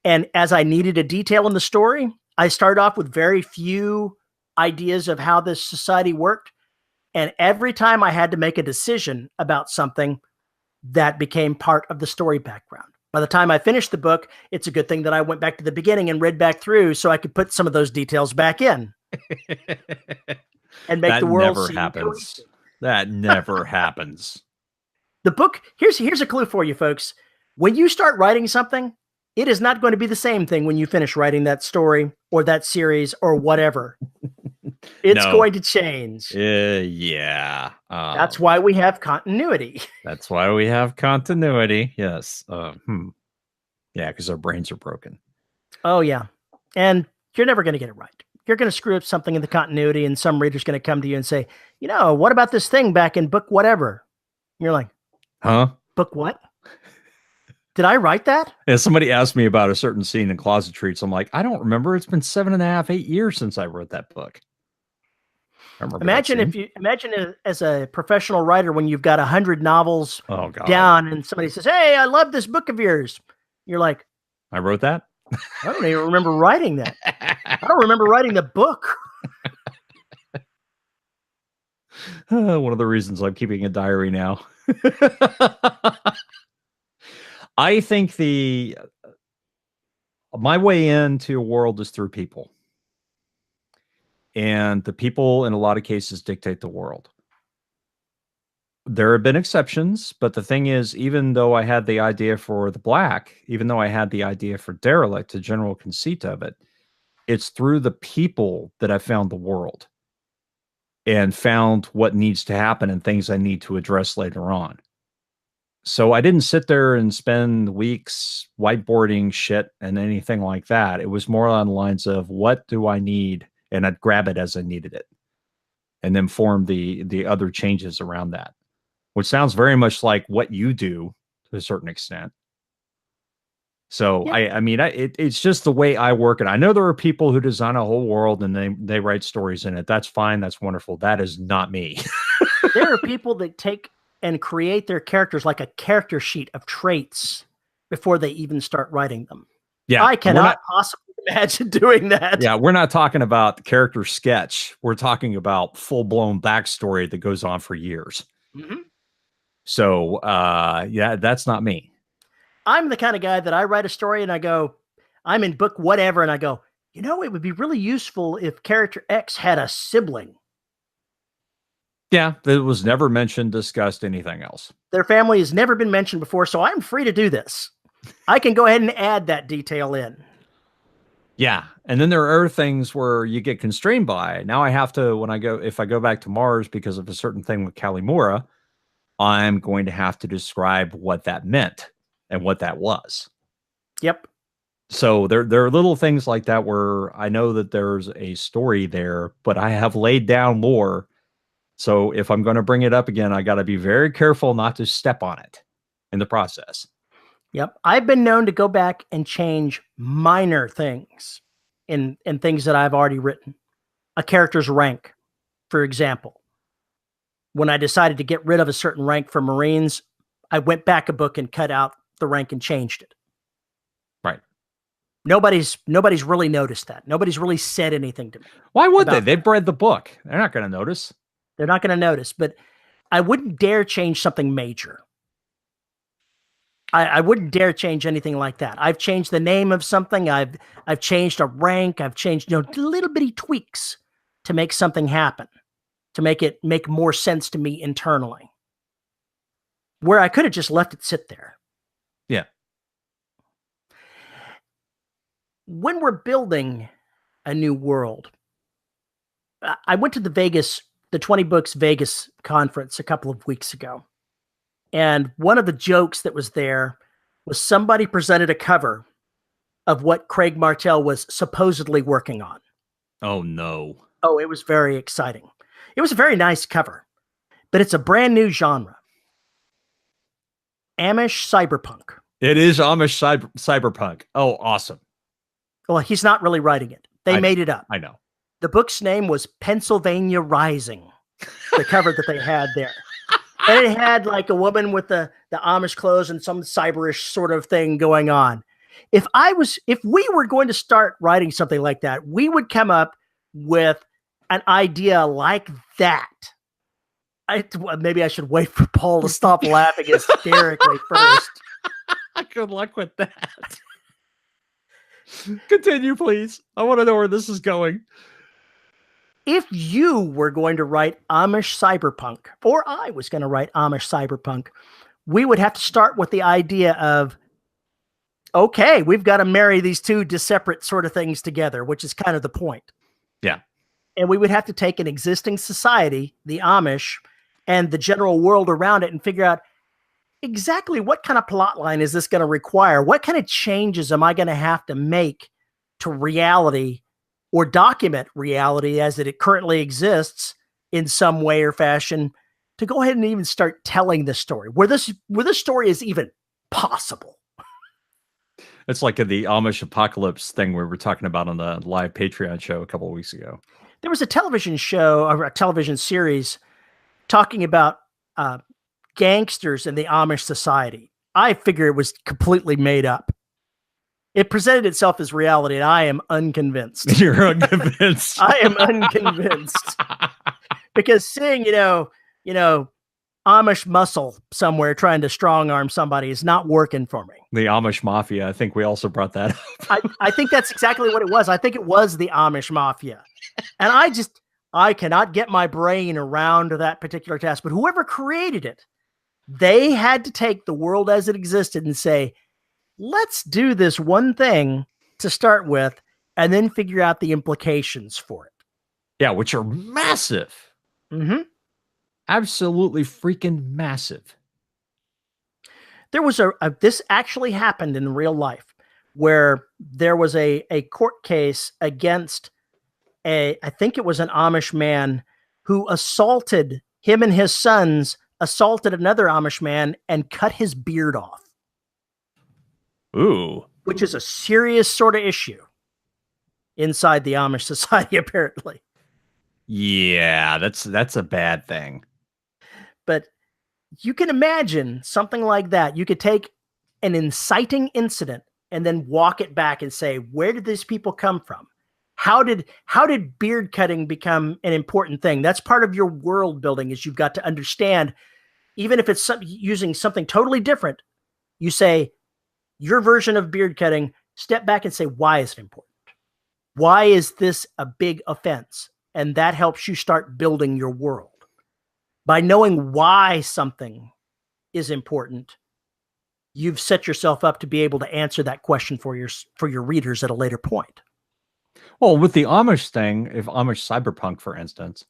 And as I needed a detail in the story, I started off with very few ideas of how this society worked. And every time I had to make a decision about something, that became part of the story background. By the time I finished the book, it's a good thing that I went back to the beginning and read back through so I could put some of those details back in and make the world never happens. That never happens. The book, here's a clue for you folks. When you start writing something, it is not going to be the same thing when you finish writing that story or that series or whatever. It's going to change. Yeah. That's why we have continuity. That's why we have continuity. Yes. Yeah, because our brains are broken. Oh, yeah. And you're never going to get it right. You're going to screw up something in the continuity, and some reader's going to come to you and say, what about this thing back in book whatever? And you're like, huh? Book what? Did I write that? Yeah, somebody asked me about a certain scene in Closet Treats. I'm like, I don't remember. It's been 7.5, 8 years since I wrote that book. Imagine as a professional writer when you've got 100 novels down and somebody says, hey, I love this book of yours. You're like, I wrote that? I don't even remember writing that. I don't remember writing the book. One of the reasons I'm keeping a diary now. I think my way into a world is through people. And the people, in a lot of cases, dictate the world. There have been exceptions, but the thing is, even though I had the idea for the Black, even though I had the idea for Derelict, the general conceit of it, it's through the people that I found the world and found what needs to happen and things I need to address later on. So I didn't sit there and spend weeks whiteboarding shit and anything like that. It was more on the lines of, what do I need? And I'd grab it as I needed it and then form the other changes around that, which sounds very much like what you do to a certain extent. So yeah. It's just the way I work it. I know there are people who design a whole world and they write stories in it. That's fine. That's wonderful. That is not me. There are people that take and create their characters like a character sheet of traits before they even start writing them. Yeah. I cannot possibly imagine doing that. Yeah, we're not talking about the character sketch. We're talking about full-blown backstory that goes on for years. Mm-hmm. So, yeah, that's not me. I'm the kind of guy that I write a story and I go, I'm in book whatever, and I go, it would be really useful if character X had a sibling. Yeah, that was never mentioned, discussed, anything else. Their family has never been mentioned before, so I'm free to do this. I can go ahead and add that detail in. Yeah. And then there are things where you get constrained by. Now I have to, if I go back to Mars because of a certain thing with Kalimura, I'm going to have to describe what that meant and what that was. Yep. So there are little things like that where I know that there's a story there, but I have laid down lore. So if I'm going to bring it up again, I got to be very careful not to step on it in the process. Yep. I've been known to go back and change minor things in things that I've already written. A character's rank, for example. When I decided to get rid of a certain rank for Marines, I went back a book and cut out the rank and changed it. Right. Nobody's really noticed that. Nobody's really said anything to me. Why would they? They've read the book. They're not going to notice. They're not going to notice, but I wouldn't dare change something major. I wouldn't dare change anything like that. I've changed the name of something. I've changed a rank. I've changed, little bitty tweaks to make something happen, to make it make more sense to me internally. Where I could have just left it sit there. Yeah. When we're building a new world, I went to the 20 Books Vegas conference a couple of weeks ago. And one of the jokes that was there was somebody presented a cover of what Craig Martell was supposedly working on. Oh, no. Oh, it was very exciting. It was a very nice cover, but it's a brand new genre. Amish cyberpunk. It is Amish cyberpunk. Oh, awesome. Well, he's not really writing it. They made it up. I know. The book's name was Pennsylvania Rising, the cover that they had there. And it had like a woman with the Amish clothes and some cyberish sort of thing going on. If we were going to start writing something like that, we would come up with an idea like that. Maybe I should wait for Paul to stop laughing hysterically first. Good luck with that. Continue, please. I want to know where this is going. If you were going to write Amish cyberpunk, or I was going to write Amish cyberpunk, we would have to start with the idea of, okay, we've got to marry these two separate sort of things together, which is kind of the point. Yeah. And we would have to take an existing society, the Amish, and the general world around it and figure out exactly what kind of plot line is this going to require? What kind of changes am I going to have to make to reality or document reality as it currently exists in some way or fashion to go ahead and even start telling the story where this story is even possible. It's like the Amish apocalypse thing we were talking about on the live Patreon show a couple of weeks ago. There was a television show or a television series talking about gangsters in the Amish society. I figure it was completely made up. It presented itself as reality, and I am unconvinced. You're unconvinced. I am unconvinced. Because seeing, Amish muscle somewhere trying to strong arm somebody is not working for me. The Amish Mafia. I think we also brought that up. I think that's exactly what it was. I think it was the Amish Mafia. And I cannot get my brain around that particular task. But whoever created it, they had to take the world as it existed and say, let's do this one thing to start with and then figure out the implications for it. Yeah, which are massive. Mm-hmm. Absolutely freaking massive. There was this actually happened in real life where there was a court case against I think it was an Amish man who assaulted him and his sons, assaulted another Amish man and cut his beard off. Ooh. Which is a serious sort of issue inside the Amish society, apparently. Yeah, that's a bad thing. But you can imagine something like that. You could take an inciting incident and then walk it back and say, where did these people come from? How did beard cutting become an important thing? That's part of your world building, is you've got to understand, even if it's using something totally different, you say, your version of beard cutting, step back and say, why is it important? Why is this a big offense? And that helps you start building your world. By knowing why something is important, you've set yourself up to be able to answer that question for your readers at a later point. Well, with the Amish thing, if Amish cyberpunk, for instance,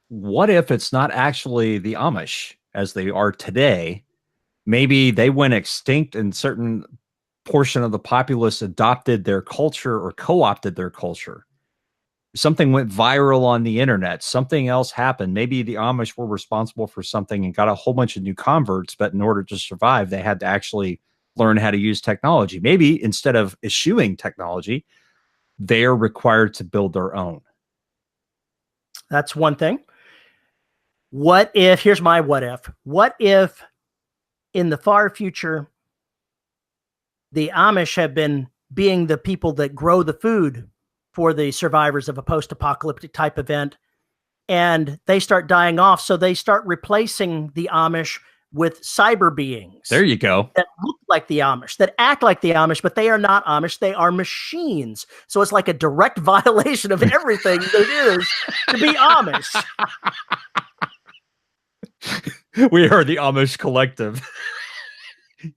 what if it's not actually the Amish as they are today? Maybe they went extinct and certain portion of the populace adopted their culture or co-opted their culture. Something went viral on the internet. Something else happened. Maybe the Amish were responsible for something and got a whole bunch of new converts, but in order to survive, they had to actually learn how to use technology. Maybe instead of eschewing technology, they are required to build their own. That's one thing. What if, here's my what if in the far future, the Amish have been being the people that grow the food for the survivors of a post-apocalyptic type event, and they start dying off, so they start replacing the Amish with cyber beings. There you go. That look like the Amish, that act like the Amish, but they are not Amish. They are machines. So it's like a direct violation of everything that it is to be Amish. We are the Amish collective.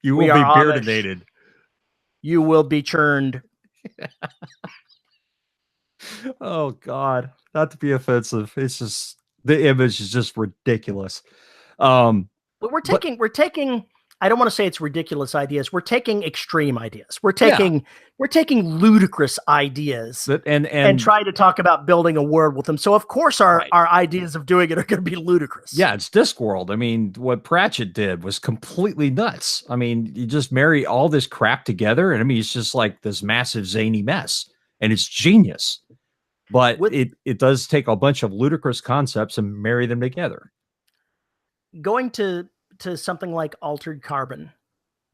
You will be beardinated. You will be churned. Oh God, not to be offensive. It's just the image is just ridiculous. But we're taking. I don't want to say it's ridiculous ideas. We're taking extreme ideas. We're taking ludicrous ideas and trying to talk about building a world with them. So of course our ideas of doing it are going to be ludicrous. Yeah, it's Discworld. I mean, what Pratchett did was completely nuts. I mean, you just marry all this crap together, and I mean, it's just like this massive zany mess, and it's genius. But it does take a bunch of ludicrous concepts and marry them together. Going to something like Altered Carbon,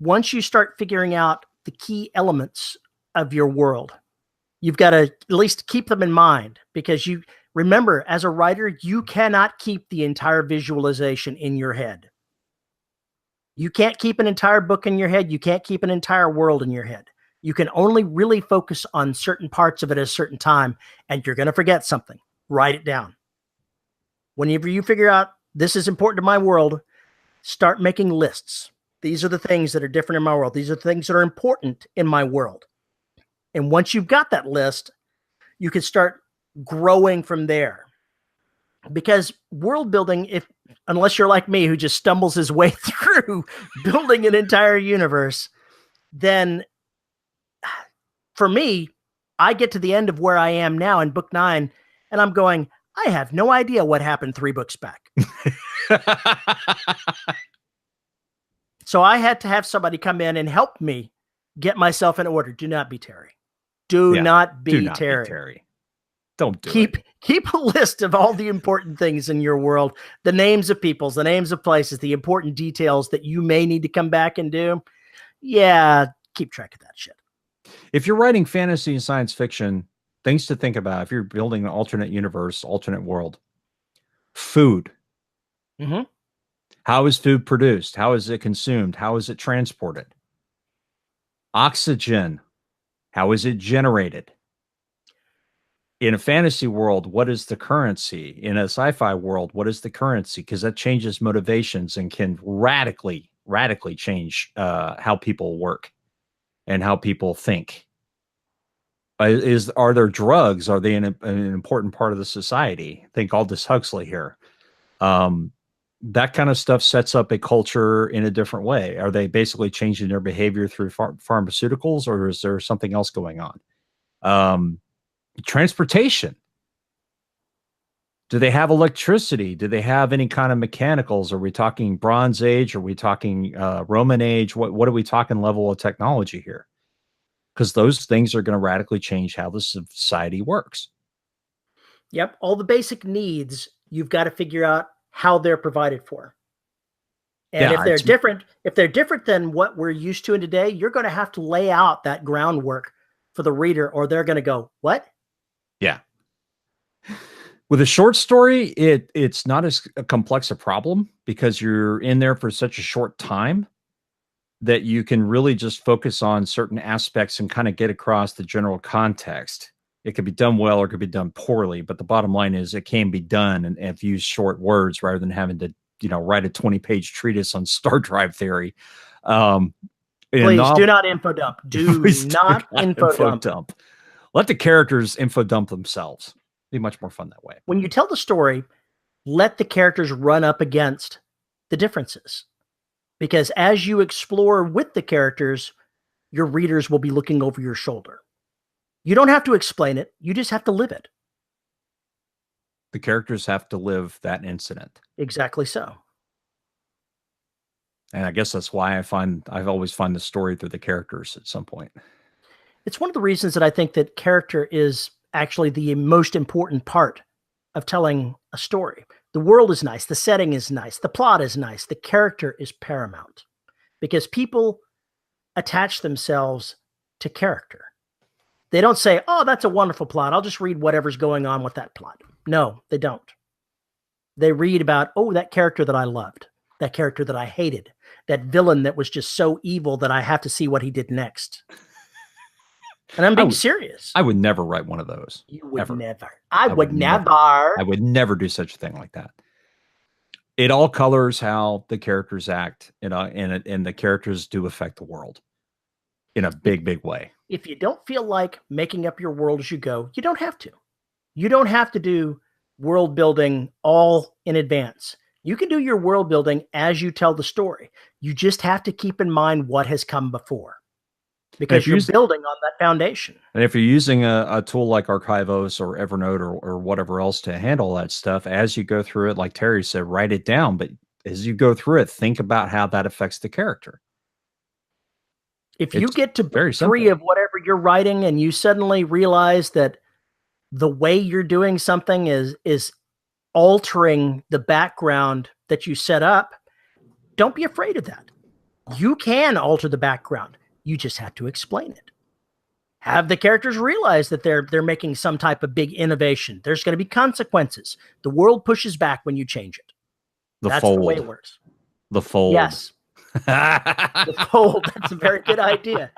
once you start figuring out the key elements of your world, you've got to at least keep them in mind, because you remember, as a writer, you cannot keep the entire visualization in your head. You can't keep an entire book in your head. You can't keep an entire world in your head. You can only really focus on certain parts of it at a certain time, and you're going to forget something. Write it down. Whenever you figure out this is important to my world, start making lists. These are the things that are different in my world. These are the things that are important in my world. And once you've got that list, you can start growing from there. Because world building, unless you're like me, who just stumbles his way through building an entire universe, then for me, I get to the end of where I am now in book 9, and I'm going, I have no idea what happened 3 books back. So I had to have somebody come in and help me get myself in order. Do not be Terry. Do not be Terry. Don't do it. Keep a list of all the important things in your world, the names of peoples, the names of places, the important details that you may need to come back and do. Yeah, keep track of that shit. If you're writing fantasy and science fiction, things to think about if you're building an alternate universe, alternate world. Food. Mm-hmm. How is food produced? How is it consumed? How is it transported? Oxygen. How is it generated? In a fantasy world, what is the currency? In a sci-fi world, what is the currency? Because that changes motivations and can radically change how people work and how people think. Are there drugs? Are they an important part of the society? Think Aldous Huxley here. That kind of stuff sets up a culture in a different way. Are they basically changing their behavior through pharmaceuticals, or is there something else going on? Transportation. Do they have electricity? Do they have any kind of mechanicals? Are we talking Bronze Age? Are we talking Roman Age? What are we talking level of technology here? Because those things are going to radically change how the society works. Yep. All the basic needs, you've got to figure out how they're provided for. And if they're different than what we're used to in today, you're going to have to lay out that groundwork for the reader, or they're going to go, what? Yeah. With a short story, it's not as complex a problem because you're in there for such a short time that you can really just focus on certain aspects and kind of get across the general context. It could be done well or it could be done poorly, but the bottom line is it can be done, and if you use short words rather than having to, write a 20-page treatise on star drive theory. Please do not info dump. Do not info dump. Let the characters info dump themselves. Be much more fun that way. When you tell the story, let the characters run up against the differences. Because as you explore with the characters, your readers will be looking over your shoulder. You don't have to explain it. You just have to live it. The characters have to live that incident. Exactly so. And I guess that's why I've always found the story through the characters at some point. It's one of the reasons that I think that character is actually the most important part of telling a story. The world is nice. The setting is nice. The plot is nice. The character is paramount because people attach themselves to character. They don't say, oh, that's a wonderful plot. I'll just read whatever's going on with that plot. No, they don't. They read about, oh, that character that I loved, that character that I hated, that villain that was just so evil that I have to see what he did next. And I'm being serious. I would never write one of those. You would ever. never. I would never. I would never do such a thing like that. It all colors how the characters act, and the characters do affect the world in a big, big way. If you don't feel like making up your world as you go, you don't have to. You don't have to do world building all in advance. You can do your world building as you tell the story. You just have to keep in mind what has come before, because you're building on that foundation. And if you're using a tool like Archivos or Evernote or whatever else to handle that stuff, as you go through it, like Terry said, write it down. But as you go through it, think about how that affects the character. If you get to book 3 of whatever you're writing and you suddenly realize that the way you're doing something is altering the background that you set up, don't be afraid of that. You can alter the background. You just have to explain it. Have the characters realize that they're making some type of big innovation. There's going to be consequences. The world pushes back when you change it. That's the way it works. The fold. Yes. The fold. That's a very good idea.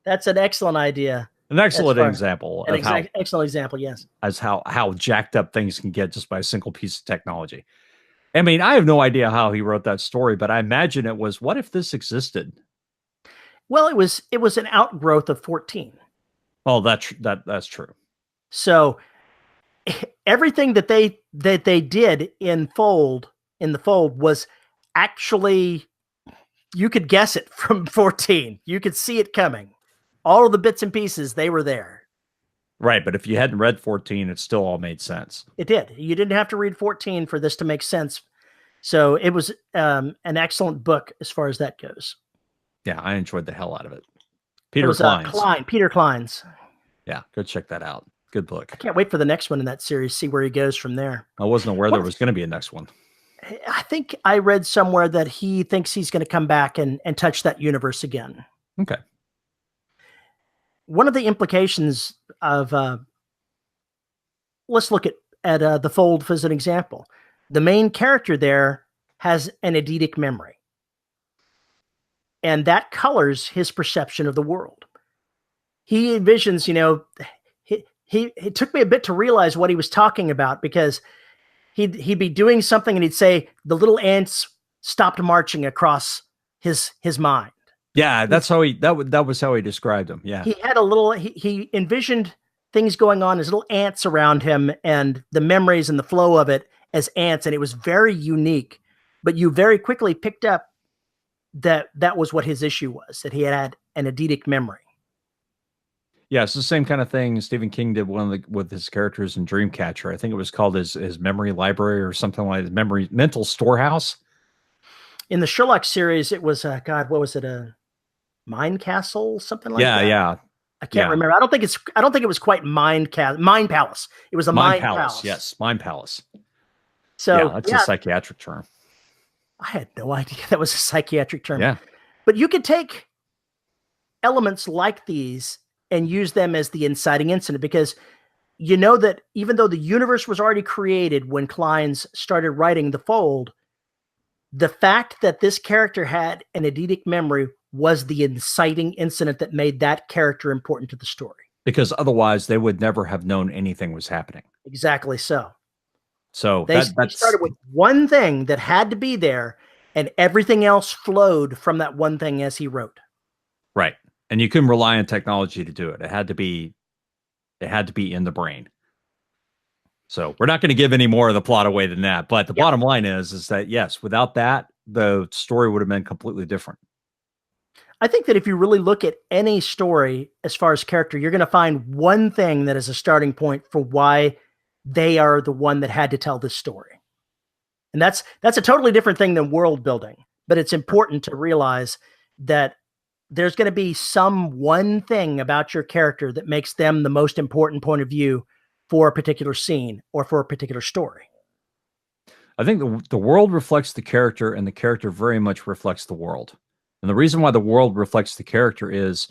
That's an excellent idea. An excellent example. Excellent example, yes. As how jacked up things can get just by a single piece of technology. I mean, I have no idea how he wrote that story, but I imagine it was, what if this existed? Well, it was an outgrowth of 14. Oh, that's true. So everything that they did in the fold was actually, you could guess it from 14. You could see it coming. All of the bits and pieces, they were there. Right, but if you hadn't read 14, it still all made sense. It did. You didn't have to read 14 for this to make sense. So it was an excellent book as far as that goes. Yeah, I enjoyed the hell out of it. Peter Klein's. Yeah, go check that out. Good book. I can't wait for the next one in that series, see where he goes from there. I wasn't aware there was going to be a next one. I think I read somewhere that he thinks he's going to come back and touch that universe again. Okay. One of the implications of, let's look at the fold as an example. The main character there has an eidetic memory. And that colors his perception of the world. He envisions, it took me a bit to realize what he was talking about, because he'd be doing something and he'd say, the little ants stopped marching across his mind. Yeah, that's how that was how he described them. Yeah. He had he envisioned things going on as little ants around him, and the memories and the flow of it as ants. And it was very unique, but you very quickly picked up that was what his issue was, that he had an eidetic memory. Yeah, it's the same kind of thing Stephen King did with his characters in Dreamcatcher. I think it was called his memory library or something like his mental storehouse. In the Sherlock series, it was what was it? A Mind Castle, something like that. Yeah. I can't remember. I don't think it was quite Mind Palace. It was a Mind Palace. Yes, Mind Palace. So that's a psychiatric term. I had no idea that was a psychiatric term. Yeah. But you could take elements like these and use them as the inciting incident, because you know that even though the universe was already created when Kleins started writing The Fold, the fact that this character had an eidetic memory was the inciting incident that made that character important to the story. Because otherwise they would never have known anything was happening. Exactly so. So they started with one thing that had to be there, and everything else flowed from that one thing as he wrote. Right. And you couldn't rely on technology to do it. It had to be in the brain. So we're not going to give any more of the plot away than that. But the bottom line is that, yes, without that, the story would have been completely different. I think that if you really look at any story as far as character, you're going to find one thing that is a starting point for why they are the one that had to tell this story. And that's a totally different thing than world building. But it's important to realize that there's going to be some one thing about your character that makes them the most important point of view for a particular scene or for a particular story. I think the world reflects the character, and the character very much reflects the world. And the reason why the world reflects the character is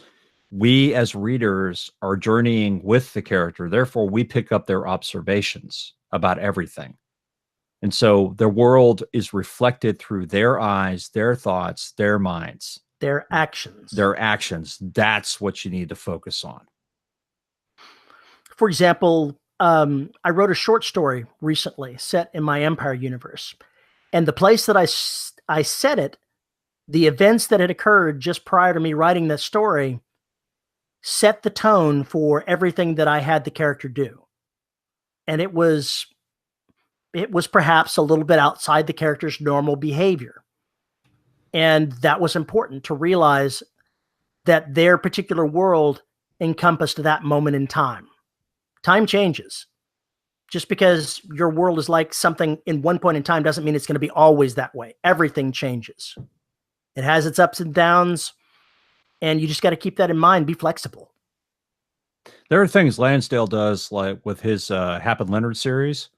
we as readers are journeying with the character. Therefore, we pick up their observations about everything. And so their world is reflected through their eyes, their thoughts, their minds, their actions. Their actions. That's what you need to focus on. For example, I wrote a short story recently set in my Empire universe. And the place that I set it, the events that had occurred just prior to me writing that story set the tone for everything that I had the character do. And it was perhaps a little bit outside the character's normal behavior. And that was important to realize that their particular world encompassed that moment in time. Time changes. Just because your world is like something in one point in time doesn't mean it's going to be always that way. Everything changes. It has its ups and downs, and you just got to keep that in mind. Be flexible. There are things Lansdale does, like with his Hap and Leonard series.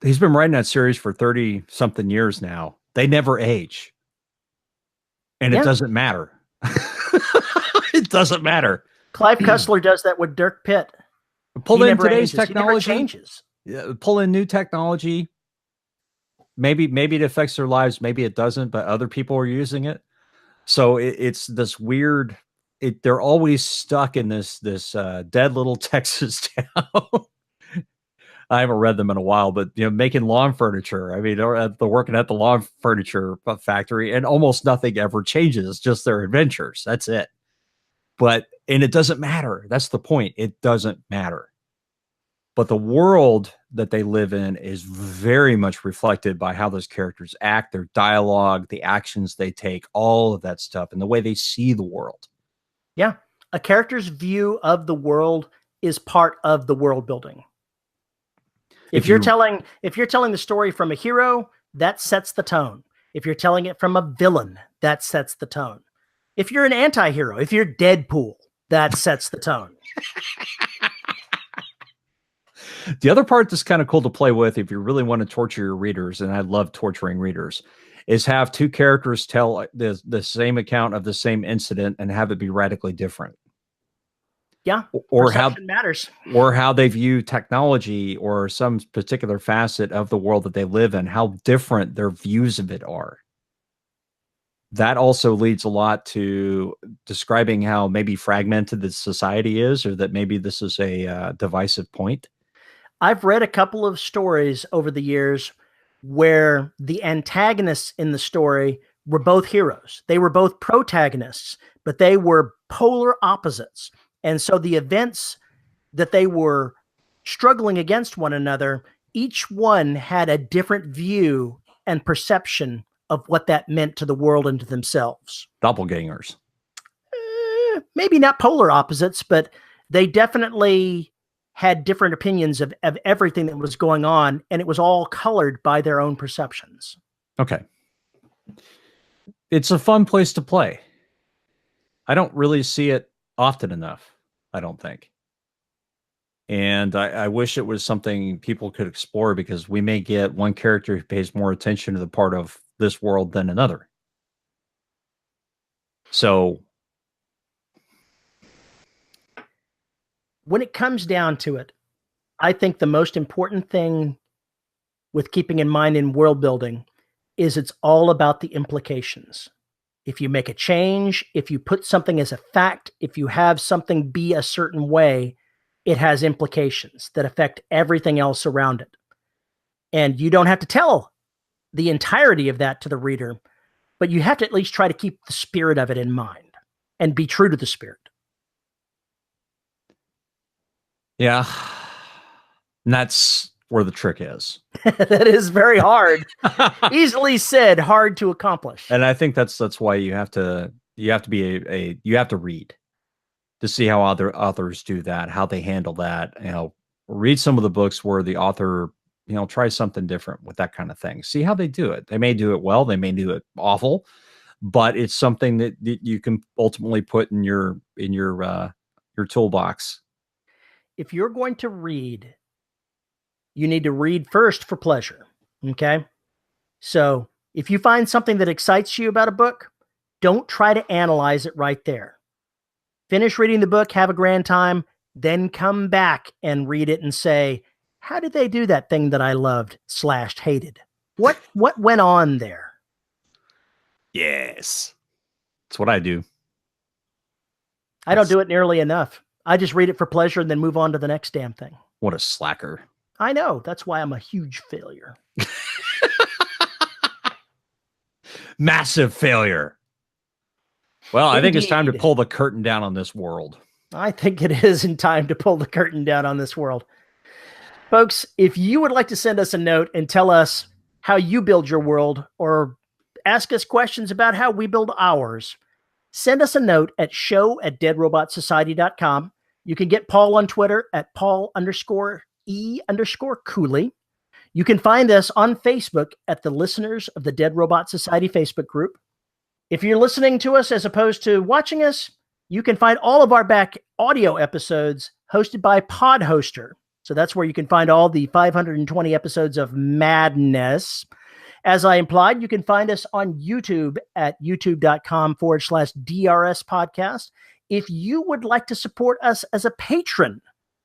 He's been writing that series for 30-something years now. They never age. And it doesn't matter. It doesn't matter. Clive Cussler does that with Dirk Pitt. Pull in today's technology. He never changes. Pull in new technology. Maybe it affects their lives. Maybe it doesn't, but other people are using it. So it's this weird. They're always stuck in this dead little Texas town. I haven't read them in a while, but making lawn furniture. I mean, they're working at the lawn furniture factory, and almost nothing ever changes. Just their adventures. That's it. And it doesn't matter. That's the point. It doesn't matter. But the world that they live in is very much reflected by how those characters act, their dialogue, the actions they take, all of that stuff, and the way they see the world. Yeah. A character's view of the world is part of the world building. If you're telling the story from a hero, that sets the tone. If you're telling it from a villain, that sets the tone. If you're an anti-hero, if you're Deadpool, that sets the tone. The other part that's kind of cool to play with, if you really want to torture your readers, and I love torturing readers, is have two characters tell the same account of the same incident and have it be radically different. Yeah, or matters. Or how they view technology or some particular facet of the world that they live in, how different their views of it are. That also leads a lot to describing how maybe fragmented the society is, or that maybe this is a divisive point. I've read a couple of stories over the years where the antagonists in the story were both heroes. They were both protagonists, but they were polar opposites. And so the events that they were struggling against one another, each one had a different view and perception of what that meant to the world and to themselves. Doppelgangers. Maybe not polar opposites, but they definitely had different opinions of everything that was going on, and it was all colored by their own perceptions. Okay. It's a fun place to play. I don't really see it often enough, I don't think. And I wish it was something people could explore, because we may get one character who pays more attention to the part of this world than another. So when it comes down to it, I think the most important thing with keeping in mind in world building is it's all about the implications. If you make a change, if you put something as a fact, if you have something be a certain way, it has implications that affect everything else around it. And you don't have to tell the entirety of that to the reader, but you have to at least try to keep the spirit of it in mind and be true to the spirit. Yeah. And that's where the trick is. That is very hard. Easily said, hard to accomplish. And I think that's why you have to read to see how other authors do that, how they handle that. Read some of the books where the author, tries something different with that kind of thing. See how they do it. They may do it well, they may do it awful, but it's something that you can ultimately put in your toolbox. If you're going to read, you need to read first for pleasure. Okay. So if you find something that excites you about a book, don't try to analyze it right there. Finish reading the book, have a grand time, then come back and read it and say, how did they do that thing that I loved / hated? What went on there? Yes. That's what I do. I don't do it nearly enough. I just read it for pleasure and then move on to the next damn thing. What a slacker. I know. That's why I'm a huge failure. Massive failure. Well, I think it's time to pull the curtain down on this world. I think it is in time to pull the curtain down on this world. Folks, if you would like to send us a note and tell us how you build your world or ask us questions about how we build ours, send us a note at show@deadrobotsociety.com. You can get Paul on Twitter at Paul_E_Cooley. You can find us on Facebook at the Listeners of the Dead Robot Society Facebook group. If you're listening to us as opposed to watching us, you can find all of our back audio episodes hosted by Podhoster. So that's where you can find all the 520 episodes of madness. As I implied, you can find us on YouTube at youtube.com/DRS podcast. If you would like to support us as a patron,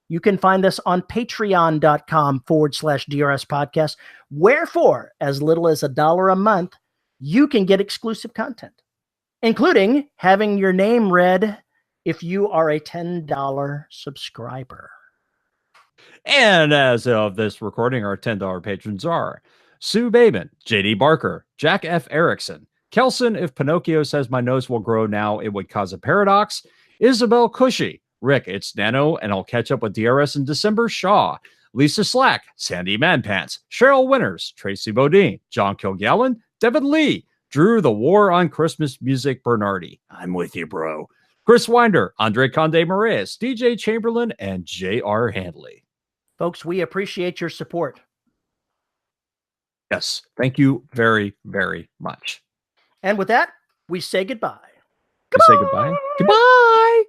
you can find us on patreon.com/DRS podcast, where for as little as $1 a month, you can get exclusive content, including having your name read if you are a $10 subscriber. And as of this recording, our $10 patrons are Sue Bateman, JD Barker, Jack F. Erickson, Kelson, if Pinocchio says my nose will grow now, it would cause a paradox, Isabel Cushy, Rick, it's Nano, and I'll catch up with DRS in December, Shaw, Lisa Slack, Sandy Manpants, Cheryl Winters, Tracy Bodine, John Kilgallen, Devin Lee, Drew the War on Christmas Music Bernardi, I'm with you, bro, Chris Winder, Andre Conde Moraes, DJ Chamberlain, and J.R. Handley. Folks, we appreciate your support. Yes, thank you very, very much. And with that, we say goodbye. We say goodbye. Goodbye.